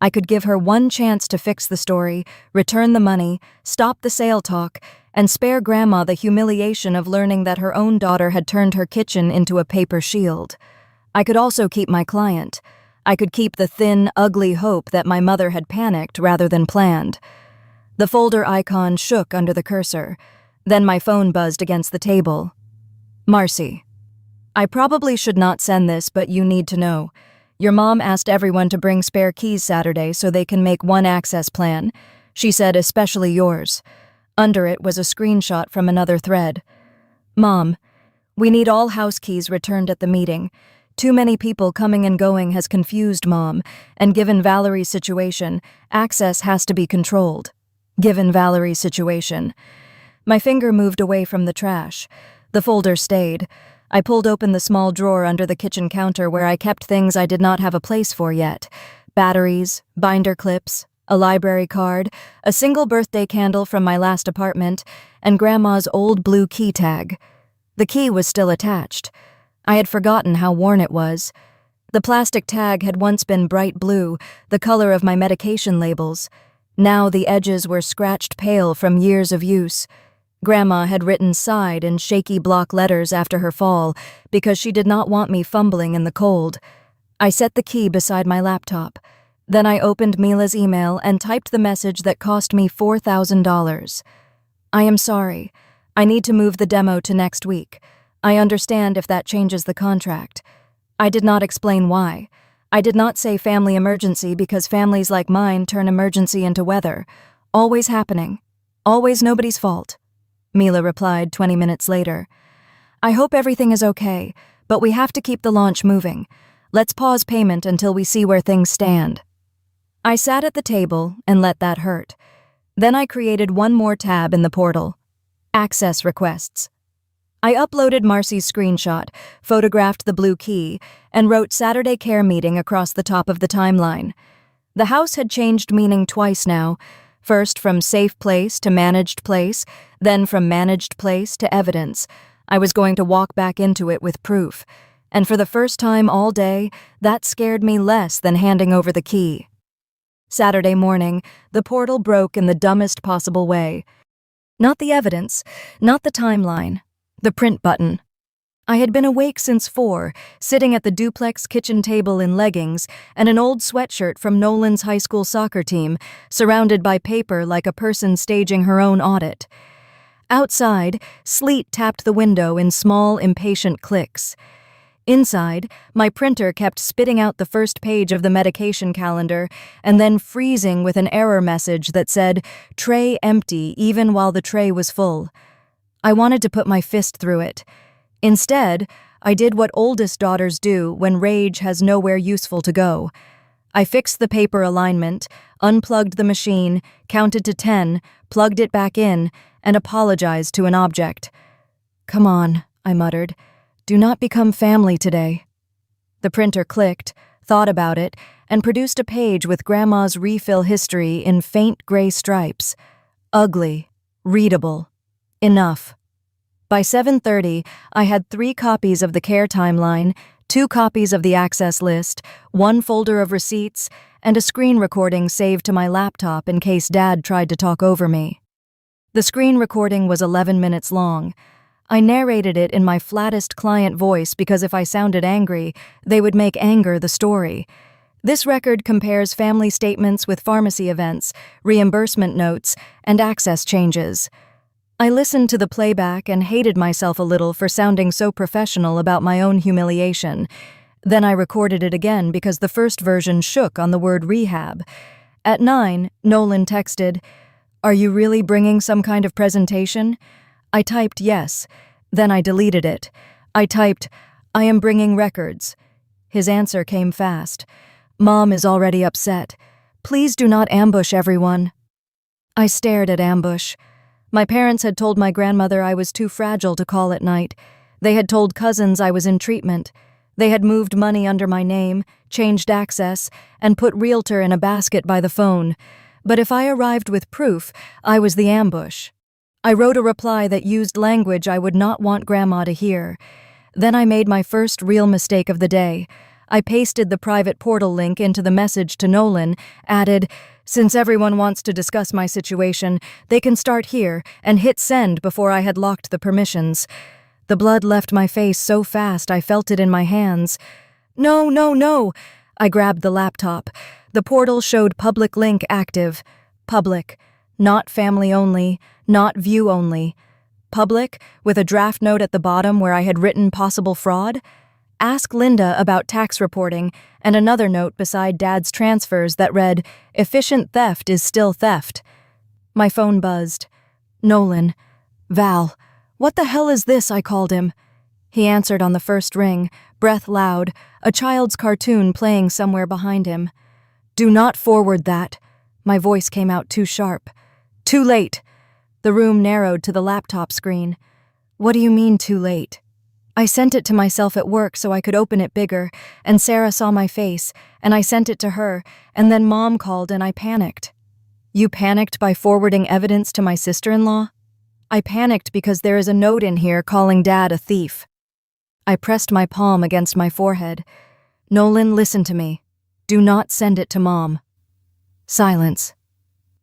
I could give her one chance to fix the story, return the money, stop the sale talk, and spare Grandma the humiliation of learning that her own daughter had turned her kitchen into a paper shield. I could also keep my client. I could keep the thin, ugly hope that my mother had panicked rather than planned. The folder icon shook under the cursor. Then my phone buzzed against the table. Marcy. I probably should not send this, but you need to know. Your mom asked everyone to bring spare keys Saturday so they can make one access plan. She said especially yours. Under it was a screenshot from another thread. Mom, we need all house keys returned at the meeting. Too many people coming and going has confused Mom, and given Valerie's situation, access has to be controlled. Given Valerie's situation. My finger moved away from the trash. The folder stayed. I pulled open the small drawer under the kitchen counter where I kept things I did not have a place for yet. Batteries, binder clips, a library card, a single birthday candle from my last apartment, and Grandma's old blue key tag. The key was still attached. I had forgotten how worn it was. The plastic tag had once been bright blue, the color of my medication labels. Now the edges were scratched pale from years of use. Grandma had written "side" in shaky block letters after her fall because she did not want me fumbling in the cold. I set the key beside my laptop. Then I opened Mila's email and typed the message that cost me $4,000. I am sorry. I need to move the demo to next week. I understand if that changes the contract. I did not explain why. I did not say family emergency because families like mine turn emergency into weather. Always happening. Always nobody's fault. Mila replied 20 minutes later. I hope everything is okay, but we have to keep the launch moving. Let's pause payment until we see where things stand. I sat at the table and let that hurt. Then I created one more tab in the portal. Access requests. I uploaded Marcy's screenshot, photographed the blue key, and wrote Saturday care meeting across the top of the timeline. The house had changed meaning twice now. First from safe place to managed place, then from managed place to evidence. I was going to walk back into it with proof. And for the first time all day, that scared me less than handing over the key. Saturday morning, the portal broke in the dumbest possible way. Not the evidence, not the timeline, the print button. I had been awake since 4, sitting at the duplex kitchen table in leggings and an old sweatshirt from Nolan's high school soccer team, surrounded by paper like a person staging her own audit. Outside, sleet tapped the window in small, impatient clicks. Inside, my printer kept spitting out the first page of the medication calendar and then freezing with an error message that said, "Tray empty," even while the tray was full. I wanted to put my fist through it. Instead, I did what oldest daughters do when rage has nowhere useful to go. I fixed the paper alignment, unplugged the machine, counted to 10, plugged it back in, and apologized to an object. "Come on," I muttered. "Do not become family today." The printer clicked, thought about it, and produced a page with Grandma's refill history in faint gray stripes. Ugly. Readable. Enough. By 7:30, I had 3 copies of the care timeline, 2 copies of the access list, 1 folder of receipts, and a screen recording saved to my laptop in case Dad tried to talk over me. The screen recording was 11 minutes long. I narrated it in my flattest client voice because if I sounded angry, they would make anger the story. This record compares family statements with pharmacy events, reimbursement notes, and access changes. I listened to the playback and hated myself a little for sounding so professional about my own humiliation. Then I recorded it again because the first version shook on the word rehab. At 9, Nolan texted, "Are you really bringing some kind of presentation?" I typed yes. Then I deleted it. I typed, "I am bringing records." His answer came fast. "Mom is already upset. Please do not ambush everyone." I stared at ambush. My parents had told my grandmother I was too fragile to call at night. They had told cousins I was in treatment. They had moved money under my name, changed access, and put realtor in a basket by the phone. But if I arrived with proof, I was the ambush. I wrote a reply that used language I would not want Grandma to hear. Then I made my first real mistake of the day. I pasted the private portal link into the message to Nolan, added, "Since everyone wants to discuss my situation, they can start here," and hit send before I had locked the permissions. The blood left my face so fast I felt it in my hands. "No, no, no!" I grabbed the laptop. The portal showed public link active. Public. Not family only, not view only. public, with a draft note at the bottom where I had written possible fraud. Ask Linda about tax reporting, and another note beside Dad's transfers that read, efficient theft is still theft. My phone buzzed. Nolan. Val. What the hell is this? I called him. He answered on the first ring, breath loud, a child's cartoon playing somewhere behind him. Do not forward that. My voice came out too sharp. Too late. The room narrowed to the laptop screen. What do you mean, too late? I sent it to myself at work so I could open it bigger, and Sarah saw my face, and I sent it to her, and then Mom called and I panicked. You panicked by forwarding evidence to my sister-in-law? I panicked because there is a note in here calling Dad a thief. I pressed my palm against my forehead. Nolan, listen to me. Do not send it to Mom. Silence.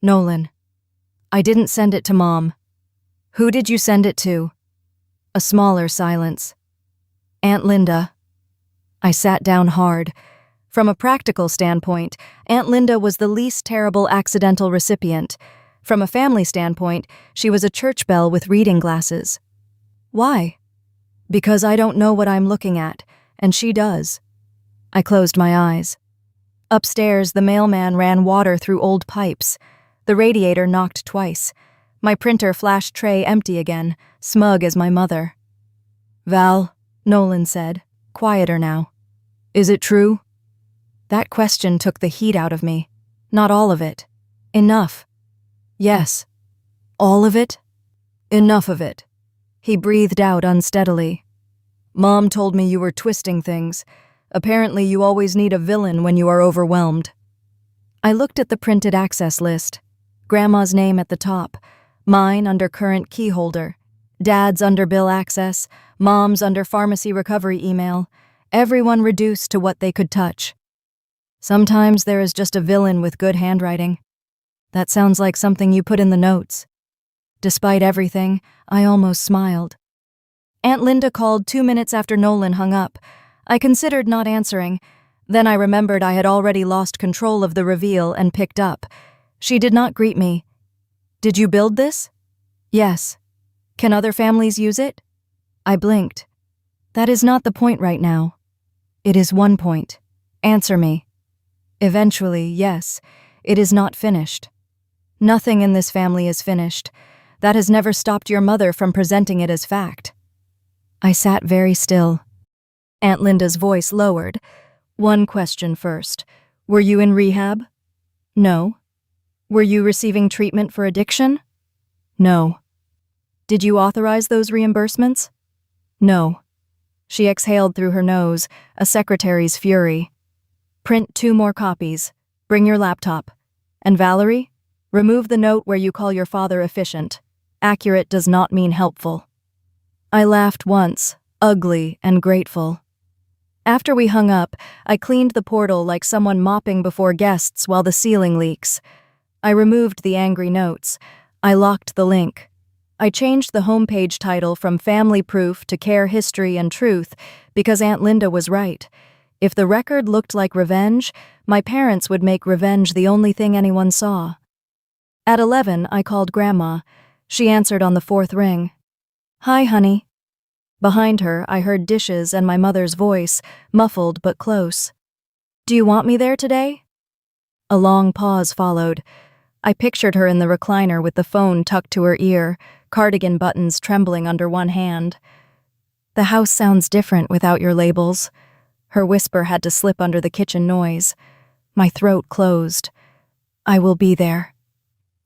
Nolan. I didn't send it to Mom. Who did you send it to? A smaller silence. Aunt Linda. I sat down hard. From a practical standpoint, Aunt Linda was the least terrible accidental recipient. From a family standpoint, she was a church bell with reading glasses. Why? Because I don't know what I'm looking at, and she does. I closed my eyes. Upstairs, the mailman ran water through old pipes. The radiator knocked twice. My printer flashed tray empty again, smug as my mother. Val, Nolan said, quieter now. Is it true? That question took the heat out of me. Not all of it. Enough. Yes. All of it? Enough of it. He breathed out unsteadily. Mom told me you were twisting things. Apparently you always need a villain when you are overwhelmed. I looked at the printed access list. Grandma's name at the top. Mine under current key holder. Dad's under bill access. Mom's under pharmacy recovery email. Everyone reduced to what they could touch. Sometimes there is just a villain with good handwriting. That sounds like something you put in the notes. Despite everything, I almost smiled. Aunt Linda called 2 minutes after Nolan hung up. I considered not answering. Then I remembered I had already lost control of the reveal and picked up. She did not greet me. Did you build this? Yes. Can other families use it? I blinked. That is not the point right now. It is one point. Answer me. Eventually, yes. It is not finished. Nothing in this family is finished. That has never stopped your mother from presenting it as fact. I sat very still. Aunt Linda's voice lowered. One question first. Were you in rehab? No. Were you receiving treatment for addiction? No. Did you authorize those reimbursements? No. She exhaled through her nose, a secretary's fury. Print 2 more copies. Bring your laptop. And Valerie, remove the note where you call your father efficient. Accurate does not mean helpful. I laughed once, ugly and grateful. After we hung up, I cleaned the portal like someone mopping before guests while the ceiling leaks. I removed the angry notes. I locked the link. I changed the homepage title from Family Proof to Care History and Truth because Aunt Linda was right. If the record looked like revenge, my parents would make revenge the only thing anyone saw. At 11, I called Grandma. She answered on the 4th ring. Hi, honey. Behind her, I heard dishes and my mother's voice, muffled but close. Do you want me there today? A long pause followed. I pictured her in the recliner with the phone tucked to her ear, cardigan buttons trembling under one hand. The house sounds different without your labels. Her whisper had to slip under the kitchen noise. My throat closed. I will be there.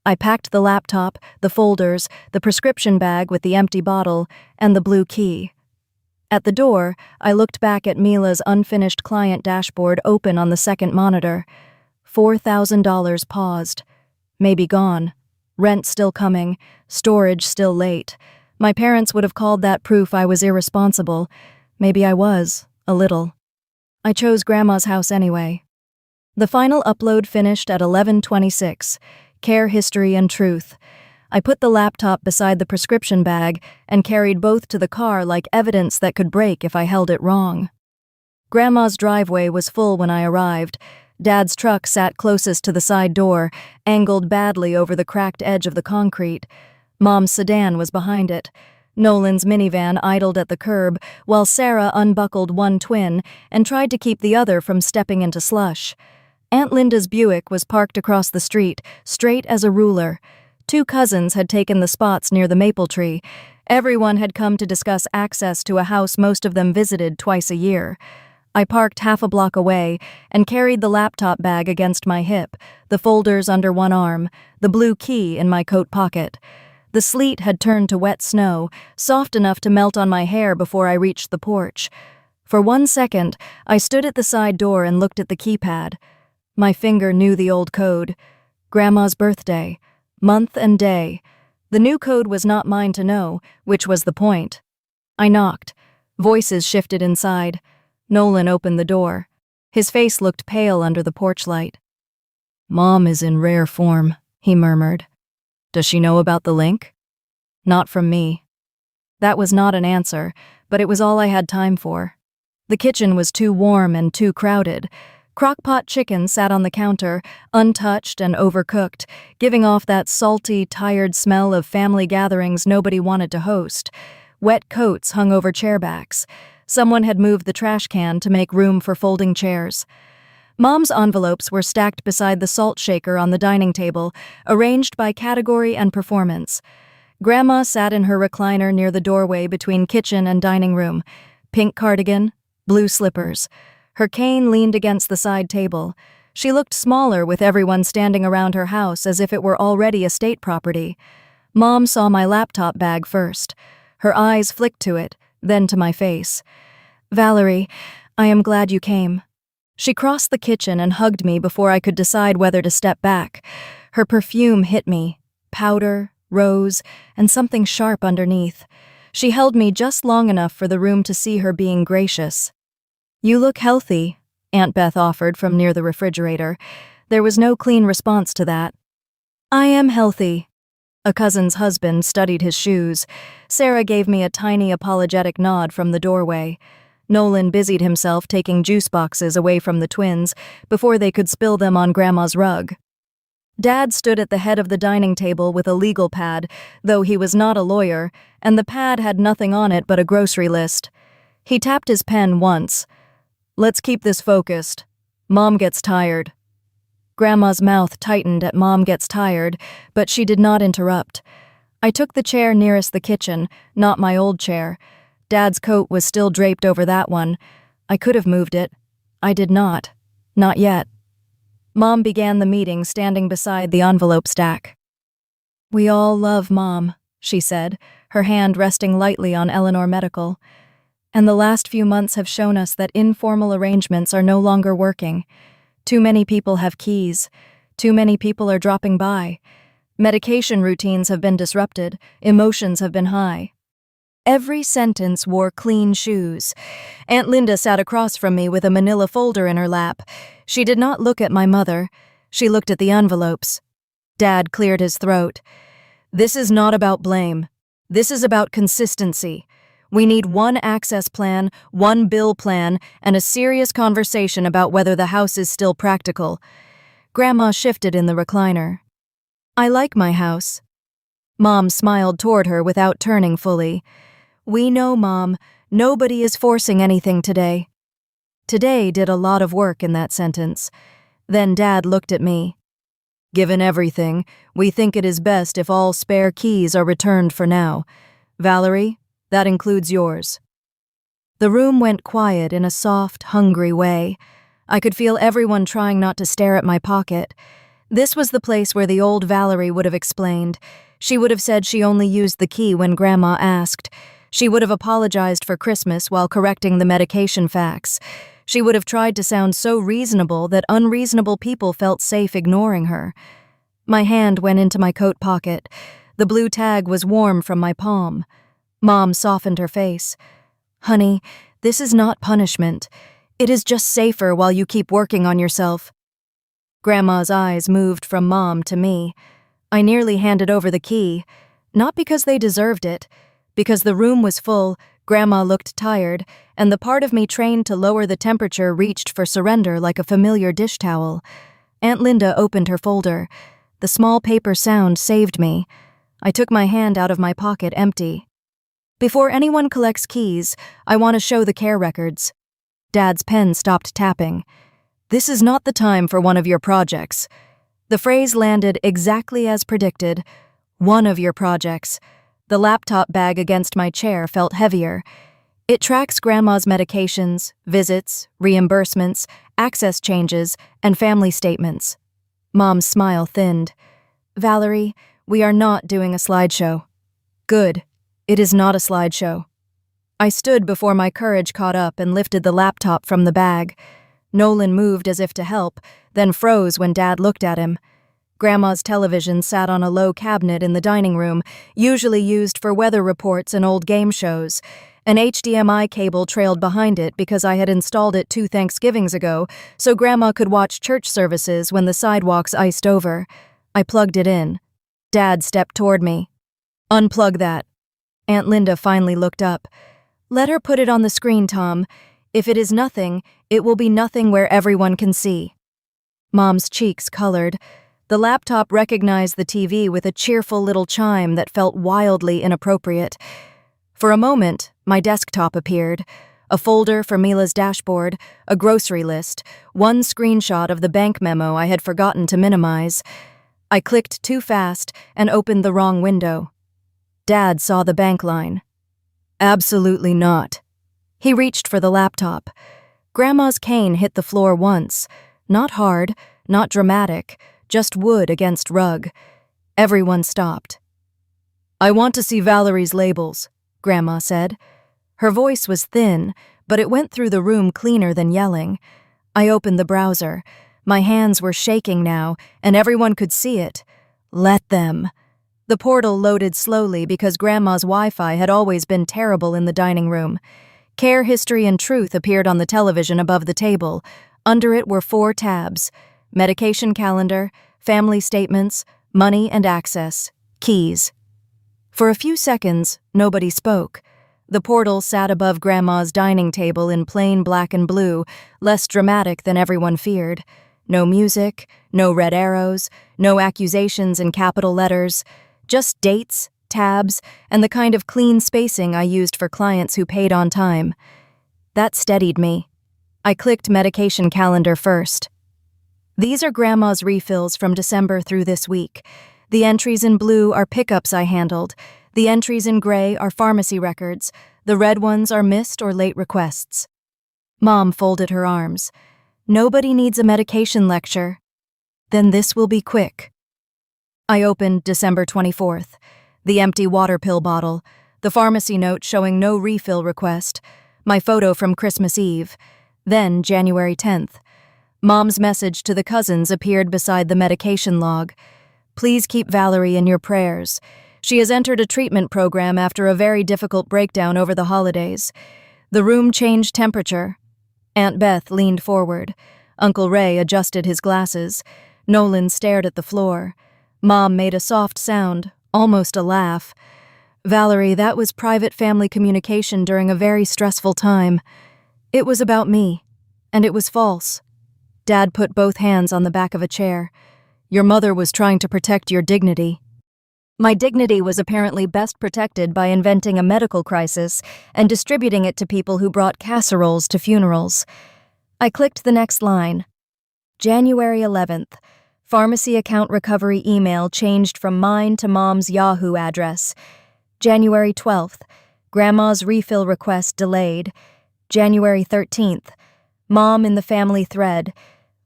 I packed the laptop, the folders, the prescription bag with the empty bottle, and the blue key. At the door, I looked back at Mila's unfinished client dashboard open on the second monitor. $4,000 paused. Maybe gone. Rent still coming. Storage still late. My parents would have called that proof I was irresponsible. Maybe I was, a little. I chose Grandma's house anyway. The final upload finished at 11:26. Care History and Truth. I put the laptop beside the prescription bag and carried both to the car like evidence that could break if I held it wrong. Grandma's driveway was full when I arrived. Dad's truck sat closest to the side door, angled badly over the cracked edge of the concrete. Mom's sedan was behind it. Nolan's minivan idled at the curb, while Sarah unbuckled one twin and tried to keep the other from stepping into slush. Aunt Linda's Buick was parked across the street, straight as a ruler. 2 cousins had taken the spots near the maple tree. Everyone had come to discuss access to a house most of them visited twice a year. I parked half a block away and carried the laptop bag against my hip, the folders under one arm, the blue key in my coat pocket. The sleet had turned to wet snow, soft enough to melt on my hair before I reached the porch. For 1 second, I stood at the side door and looked at the keypad. My finger knew the old code. Grandma's birthday. Month and day. The new code was not mine to know, which was the point. I knocked. Voices shifted inside. Nolan opened the door. His face looked pale under the porch light. "Mom is in rare form," he murmured. "Does she know about the link?" Not from me. That was not an answer, but it was all I had time for. The kitchen was too warm and too crowded. Crock-pot chicken sat on the counter, untouched and overcooked, giving off that salty, tired smell of family gatherings nobody wanted to host. Wet coats hung over chairbacks. Someone had moved the trash can to make room for folding chairs. Mom's envelopes were stacked beside the salt shaker on the dining table, arranged by category and performance. Grandma sat in her recliner near the doorway between kitchen and dining room. Pink cardigan, blue slippers. Her cane leaned against the side table. She looked smaller with everyone standing around her house as if it were already estate property. Mom saw my laptop bag first. Her eyes flicked to it, then to my face. "Valerie, I am glad you came." She crossed the kitchen and hugged me before I could decide whether to step back. Her perfume hit me. Powder, rose, and something sharp underneath. She held me just long enough for the room to see her being gracious. "You look healthy," Aunt Beth offered from near the refrigerator. There was no clean response to that. "I am healthy." A cousin's husband studied his shoes. Sarah gave me a tiny apologetic nod from the doorway. Nolan busied himself taking juice boxes away from the twins before they could spill them on Grandma's rug. Dad stood at the head of the dining table with a legal pad, though he was not a lawyer, and the pad had nothing on it but a grocery list. He tapped his pen once. "Let's keep this focused. Mom gets tired." Grandma's mouth tightened at "Mom gets tired," but she did not interrupt. I took the chair nearest the kitchen, not my old chair. Dad's coat was still draped over that one. I could have moved it. I did not. Not yet. Mom began the meeting standing beside the envelope stack. "We all love Mom," she said, her hand resting lightly on Eleanor Medical. "And the last few months have shown us that informal arrangements are no longer working. Too many people have keys. Too many people are dropping by. Medication routines have been disrupted. Emotions have been high." Every sentence wore clean shoes. Aunt Linda sat across from me with a manila folder in her lap. She did not look at my mother. She looked at the envelopes. Dad cleared his throat. "This is not about blame. This is about consistency. We need one access plan, one bill plan, and a serious conversation about whether the house is still practical." Grandma shifted in the recliner. "I like my house." Mom smiled toward her without turning fully. "We know, Mom. Nobody is forcing anything today." Today did a lot of work in that sentence. Then Dad looked at me. "Given everything, we think it is best if all spare keys are returned for now. Valerie, that includes yours." The room went quiet in a soft, hungry way. I could feel everyone trying not to stare at my pocket. This was the place where the old Valerie would have explained. She would have said she only used the key when Grandma asked. She would have apologized for Christmas while correcting the medication facts. She would have tried to sound so reasonable that unreasonable people felt safe ignoring her. My hand went into my coat pocket. The blue tag was warm from my palm. Mom softened her face. "Honey, this is not punishment. It is just safer while you keep working on yourself." Grandma's eyes moved from Mom to me. I nearly handed over the key. Not because they deserved it. Because the room was full, Grandma looked tired, and the part of me trained to lower the temperature reached for surrender like a familiar dish towel. Aunt Linda opened her folder. The small paper sound saved me. I took my hand out of my pocket empty. Before anyone collects keys, I want to show the care records. Dad's pen stopped tapping. This is not the time for one of your projects. The phrase landed exactly as predicted. One of your projects. The laptop bag against my chair felt heavier. It tracks Grandma's medications, visits, reimbursements, access changes, and family statements. Mom's smile thinned. Valerie, we are not doing a slideshow. Good. It is not a slideshow. I stood before my courage caught up and lifted the laptop from the bag. Nolan moved as if to help, then froze when Dad looked at him. Grandma's television sat on a low cabinet in the dining room, usually used for weather reports and old game shows. An HDMI cable trailed behind it because I had installed it 2 Thanksgivings ago, so Grandma could watch church services when the sidewalks iced over. I plugged it in. Dad stepped toward me. Unplug that. Aunt Linda finally looked up. Let her put it on the screen, Tom. If it is nothing, it will be nothing where everyone can see. Mom's cheeks colored. The laptop recognized the TV with a cheerful little chime that felt wildly inappropriate. For a moment, my desktop appeared. A folder for Mila's dashboard, a grocery list, one screenshot of the bank memo I had forgotten to minimize. I clicked too fast and opened the wrong window. Dad saw the bank line. Absolutely not. He reached for the laptop. Grandma's cane hit the floor once. Not hard, not dramatic, just wood against rug. Everyone stopped. I want to see Valerie's labels, Grandma said. Her voice was thin, but it went through the room cleaner than yelling. I opened the browser. My hands were shaking now, and everyone could see it. Let them. The portal loaded slowly because Grandma's Wi-Fi had always been terrible in the dining room. Care History and Truth appeared on the television above the table. Under it were 4 tabs: medication calendar, family statements, money and access, keys. For a few seconds, nobody spoke. The portal sat above Grandma's dining table in plain black and blue, less dramatic than everyone feared. No music, no red arrows, no accusations in capital letters, just dates, tabs, and the kind of clean spacing I used for clients who paid on time. That steadied me. I clicked medication calendar first. These are Grandma's refills from December through this week. The entries in blue are pickups I handled. The entries in gray are pharmacy records. The red ones are missed or late requests. Mom folded her arms. Nobody needs a medication lecture. Then this will be quick. I opened December 24th. The empty water pill bottle, the pharmacy note showing no refill request, my photo from Christmas Eve, then January 10th. Mom's message to the cousins appeared beside the medication log. Please keep Valerie in your prayers. She has entered a treatment program after a very difficult breakdown over the holidays. The room changed temperature. Aunt Beth leaned forward. Uncle Ray adjusted his glasses. Nolan stared at the floor. Mom made a soft sound, almost a laugh. Valerie, that was private family communication during a very stressful time. It was about me, and it was false. Dad put both hands on the back of a chair. Your mother was trying to protect your dignity. My dignity was apparently best protected by inventing a medical crisis and distributing it to people who brought casseroles to funerals. I clicked the next line. January 11th. Pharmacy account recovery email changed from mine to Mom's Yahoo address. January 12th. Grandma's refill request delayed. January 13th. Mom in the family thread.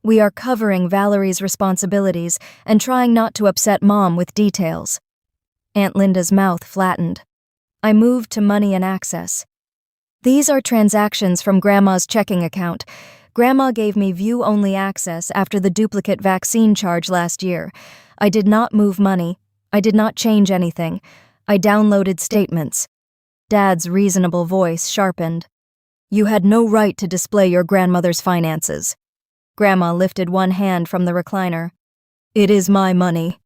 We are covering Valerie's responsibilities and trying not to upset Mom with details. Aunt Linda's mouth flattened. I moved to money and access. These are transactions from Grandma's checking account. Grandma gave me view-only access after the duplicate vaccine charge last year. I did not move money. I did not change anything. I downloaded statements. Dad's reasonable voice sharpened. You had no right to display your grandmother's finances. Grandma lifted one hand from the recliner. It is my money.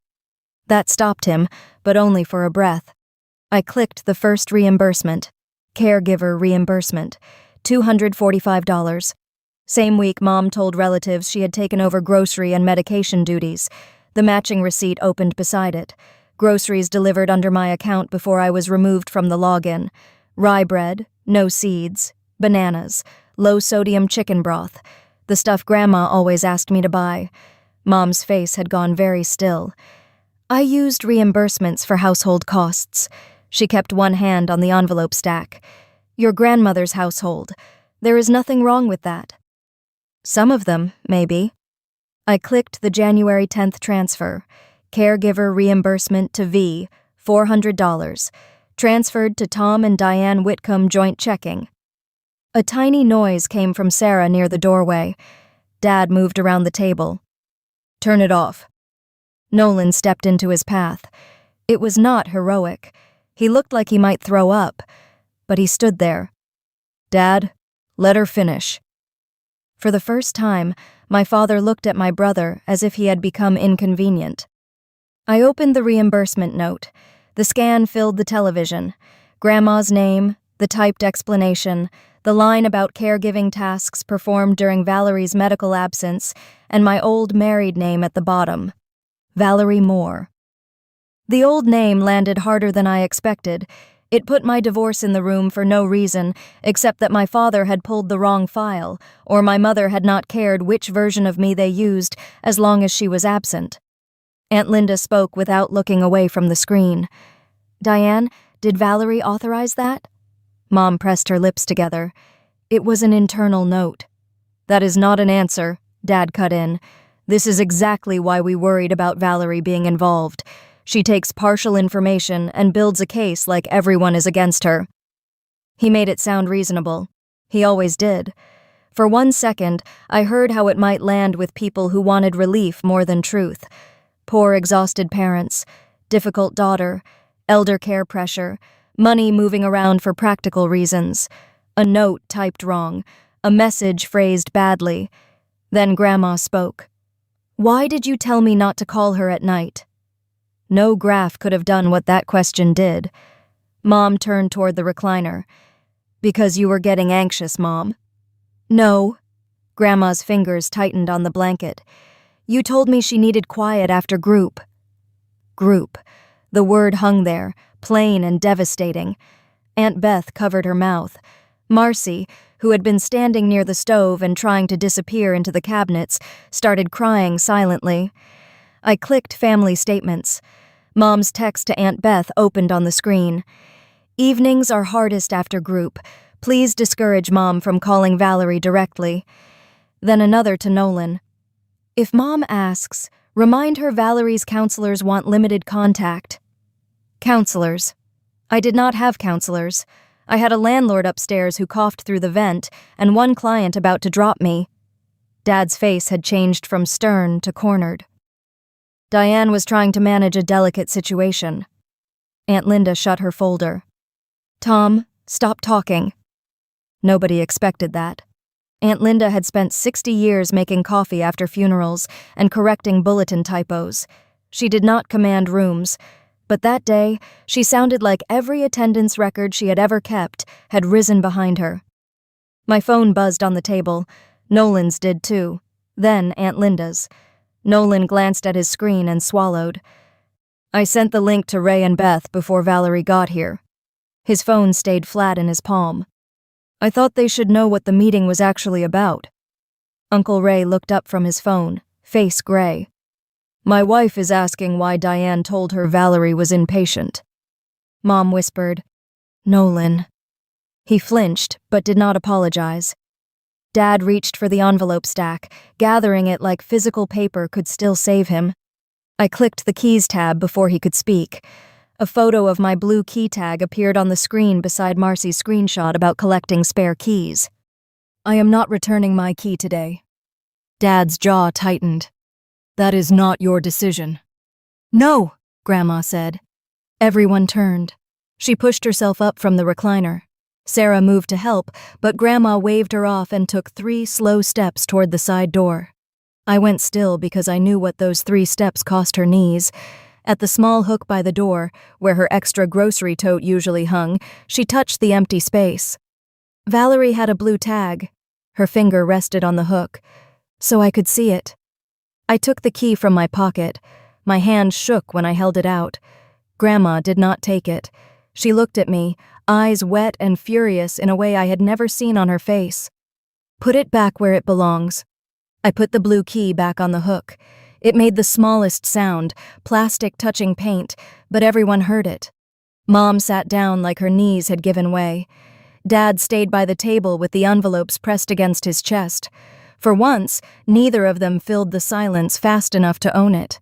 That stopped him, but only for a breath. I clicked the first reimbursement. Caregiver reimbursement. $245. Same week, Mom told relatives she had taken over grocery and medication duties. The matching receipt opened beside it. Groceries delivered under my account before I was removed from the login. Rye bread, no seeds, bananas, low-sodium chicken broth, the stuff Grandma always asked me to buy. Mom's face had gone very still. I used reimbursements for household costs. She kept one hand on the envelope stack. Your grandmother's household. There is nothing wrong with that. Some of them, maybe. I clicked the January 10th transfer. Caregiver reimbursement to V, $400. Transferred to Tom and Diane Whitcomb joint checking. A tiny noise came from Sarah near the doorway. Dad moved around the table. Turn it off. Nolan stepped into his path. It was not heroic. He looked like he might throw up, but he stood there. Dad, let her finish. For the first time, my father looked at my brother as if he had become inconvenient. I opened the reimbursement note. The scan filled the television. Grandma's name, the typed explanation, the line about caregiving tasks performed during Valerie's medical absence, and my old married name at the bottom. Valerie Moore. The old name landed harder than I expected. It put my divorce in the room for no reason, except that my father had pulled the wrong file, or my mother had not cared which version of me they used, as long as she was absent. Aunt Linda spoke without looking away from the screen. Diane, did Valerie authorize that? Mom pressed her lips together. It was an internal note. That is not an answer, Dad cut in. This is exactly why we worried about Valerie being involved. She takes partial information and builds a case like everyone is against her. He made it sound reasonable. He always did. For 1 second, I heard how it might land with people who wanted relief more than truth. Poor, exhausted parents, difficult daughter, elder care pressure, money moving around for practical reasons, a note typed wrong, a message phrased badly. Then Grandma spoke. Why did you tell me not to call her at night? No graph could have done what that question did. Mom turned toward the recliner. Because you were getting anxious, Mom. No. Grandma's fingers tightened on the blanket. You told me she needed quiet after group. Group. The word hung there, plain and devastating. Aunt Beth covered her mouth. Marcy, who had been standing near the stove and trying to disappear into the cabinets, started crying silently. I clicked family statements. Mom's text to Aunt Beth opened on the screen. Evenings are hardest after group. Please discourage Mom from calling Valerie directly. Then another to Nolan. If Mom asks, remind her Valerie's counselors want limited contact. Counselors. I did not have counselors. I had a landlord upstairs who coughed through the vent, and one client about to drop me. Dad's face had changed from stern to cornered. Diane was trying to manage a delicate situation. Aunt Linda shut her folder. Tom, stop talking. Nobody expected that. Aunt Linda had spent 60 years making coffee after funerals and correcting bulletin typos. She did not command rooms, but that day, she sounded like every attendance record she had ever kept had risen behind her. My phone buzzed on the table. Nolan's did too. Then Aunt Linda's. Nolan glanced at his screen and swallowed. I sent the link to Ray and Beth before Valerie got here. His phone stayed flat in his palm. I thought they should know what the meeting was actually about. Uncle Ray looked up from his phone, face gray. My wife is asking why Diane told her Valerie was inpatient. Mom whispered, Nolan. He flinched, but did not apologize. Dad reached for the envelope stack, gathering it like physical paper could still save him. I clicked the keys tab before he could speak. A photo of my blue key tag appeared on the screen beside Marcy's screenshot about collecting spare keys. I am not returning my key today. Dad's jaw tightened. That is not your decision. No, Grandma said. Everyone turned. She pushed herself up from the recliner. Sarah moved to help, but Grandma waved her off and took 3 slow steps toward the side door. I went still because I knew what those 3 steps cost her knees. At the small hook by the door, where her extra grocery tote usually hung, she touched the empty space. Valerie had a blue tag. Her finger rested on the hook, so I could see it. I took the key from my pocket. My hand shook when I held it out. Grandma did not take it. She looked at me, eyes wet and furious in a way I had never seen on her face. "Put it back where it belongs." I put the blue key back on the hook. It made the smallest sound, plastic touching paint, but everyone heard it. Mom sat down like her knees had given way. Dad stayed by the table with the envelopes pressed against his chest. For once, neither of them filled the silence fast enough to own it.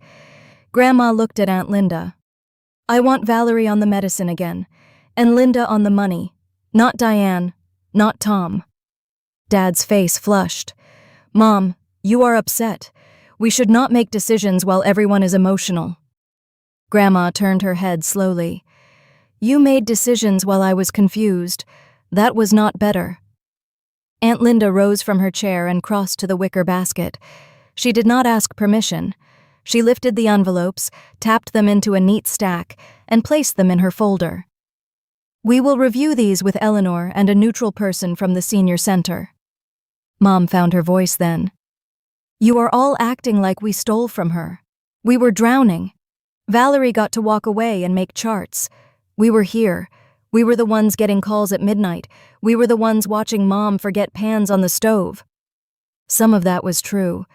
Grandma looked at Aunt Linda. "I want Valerie on the medicine again, and Linda on the money. Not Diane, not Tom." Dad's face flushed. "Mom, you are upset. We should not make decisions while everyone is emotional." Grandma turned her head slowly. "You made decisions while I was confused. That was not better." Aunt Linda rose from her chair and crossed to the wicker basket. She did not ask permission. She lifted the envelopes, tapped them into a neat stack, and placed them in her folder. "We will review these with Eleanor and a neutral person from the senior center." Mom found her voice then. "You are all acting like we stole from her. We were drowning. Valerie got to walk away and make charts. We were here. We were the ones getting calls at midnight. We were the ones watching Mom forget pans on the stove." Some of that was true.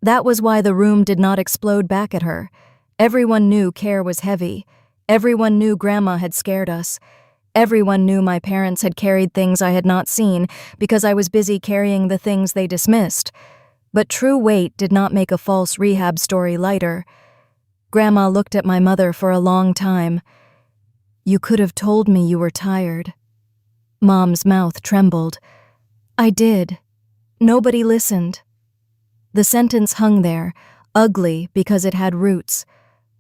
That was why the room did not explode back at her. Everyone knew care was heavy. Everyone knew Grandma had scared us. Everyone knew my parents had carried things I had not seen because I was busy carrying the things they dismissed. But true weight did not make a false rehab story lighter. Grandma looked at my mother for a long time. "You could have told me you were tired." Mom's mouth trembled. "I did. Nobody listened." The sentence hung there, ugly because it had roots.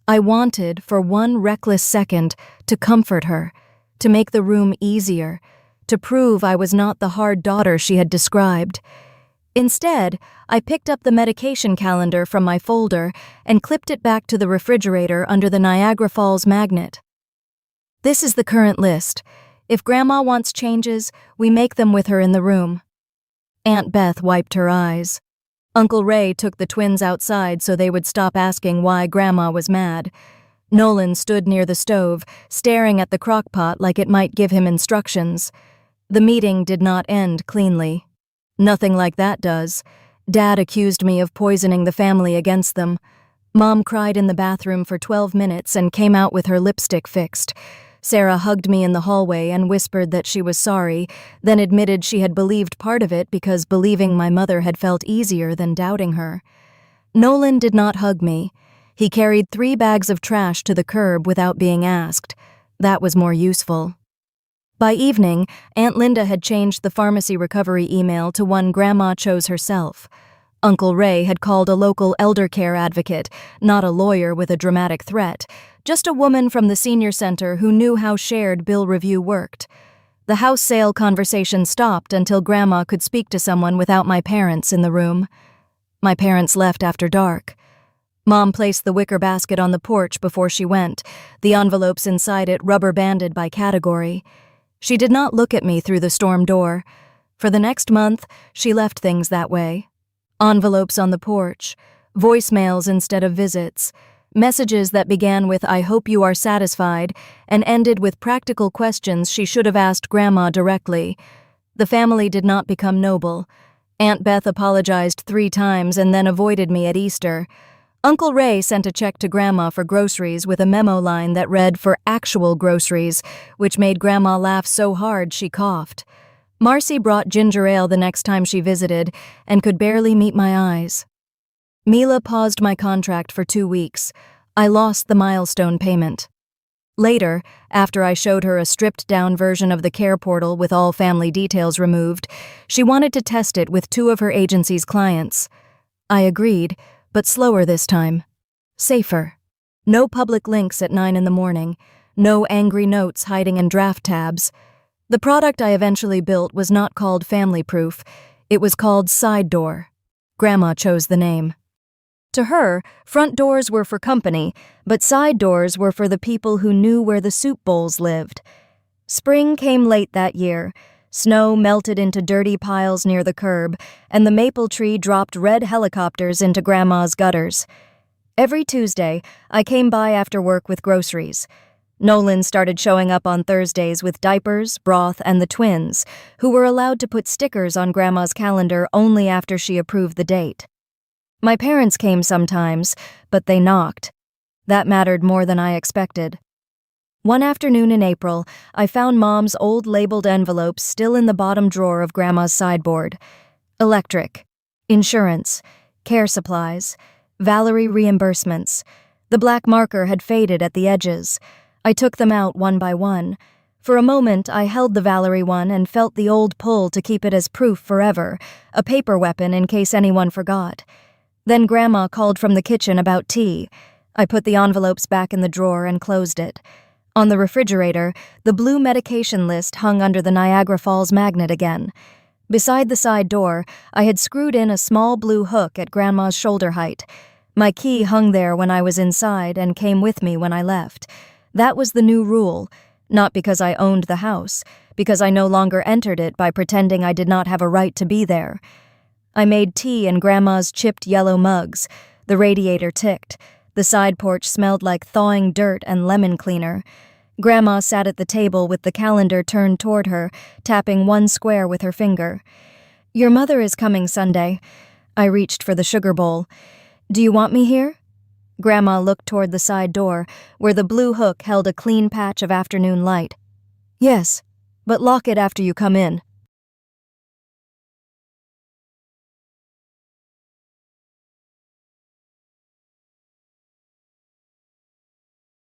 I wanted, for one reckless second, to comfort her, to make the room easier, to prove I was not the hard daughter she had described. Instead, I picked up the medication calendar from my folder and clipped it back to the refrigerator under the Niagara Falls magnet. "This is the current list. If Grandma wants changes, we make them with her in the room." Aunt Beth wiped her eyes. Uncle Ray took the twins outside so they would stop asking why Grandma was mad. Nolan stood near the stove, staring at the crockpot like it might give him instructions. The meeting did not end cleanly. Nothing like that does. Dad accused me of poisoning the family against them. Mom cried in the bathroom for 12 minutes and came out with her lipstick fixed. Sarah hugged me in the hallway and whispered that she was sorry, then admitted she had believed part of it because believing my mother had felt easier than doubting her. Nolan did not hug me. He carried 3 bags of trash to the curb without being asked. That was more useful. By evening, Aunt Linda had changed the pharmacy recovery email to one Grandma chose herself. Uncle Ray had called a local elder care advocate, not a lawyer with a dramatic threat, just a woman from the senior center who knew how shared bill review worked. The house sale conversation stopped until Grandma could speak to someone without my parents in the room. My parents left after dark. Mom placed the wicker basket on the porch before she went, the envelopes inside it rubber-banded by category. She did not look at me through the storm door. For the next month, she left things that way. Envelopes on the porch, voicemails instead of visits, messages that began with "I hope you are satisfied" and ended with practical questions she should have asked Grandma directly. The family did not become noble. Aunt Beth apologized 3 times and then avoided me at Easter. Uncle Ray sent a check to Grandma for groceries with a memo line that read "for actual groceries," which made Grandma laugh so hard she coughed. Marcy brought ginger ale the next time she visited and could barely meet my eyes. Mila paused my contract for 2 weeks. I lost the milestone payment. Later, after I showed her a stripped-down version of the care portal with all family details removed, she wanted to test it with 2 of her agency's clients. I agreed, but slower this time. Safer. No public links at 9 in the morning. No angry notes hiding in draft tabs. The product I eventually built was not called Family Proof. It was called Side Door. Grandma chose the name. To her, front doors were for company, but side doors were for the people who knew where the soup bowls lived. Spring came late that year. Snow melted into dirty piles near the curb, and the maple tree dropped red helicopters into Grandma's gutters. Every Tuesday, I came by after work with groceries. Nolan started showing up on Thursdays with diapers, broth, and the twins, who were allowed to put stickers on Grandma's calendar only after she approved the date. My parents came sometimes, but they knocked. That mattered more than I expected. One afternoon in April, I found Mom's old labeled envelopes still in the bottom drawer of Grandma's sideboard. Electric, insurance, care supplies, Valerie reimbursements. The black marker had faded at the edges. I took them out one by one. For a moment, I held the Valerie one and felt the old pull to keep it as proof forever, a paper weapon in case anyone forgot. Then Grandma called from the kitchen about tea. I put the envelopes back in the drawer and closed it. On the refrigerator, the blue medication list hung under the Niagara Falls magnet again. Beside the side door, I had screwed in a small blue hook at Grandma's shoulder height. My key hung there when I was inside and came with me when I left. That was the new rule, not because I owned the house, because I no longer entered it by pretending I did not have a right to be there. I made tea in Grandma's chipped yellow mugs. The radiator ticked. The side porch smelled like thawing dirt and lemon cleaner. Grandma sat at the table with the calendar turned toward her, tapping one square with her finger. "Your mother is coming Sunday." I reached for the sugar bowl. "Do you want me here?" Grandma looked toward the side door, where the blue hook held a clean patch of afternoon light. "Yes, but lock it after you come in."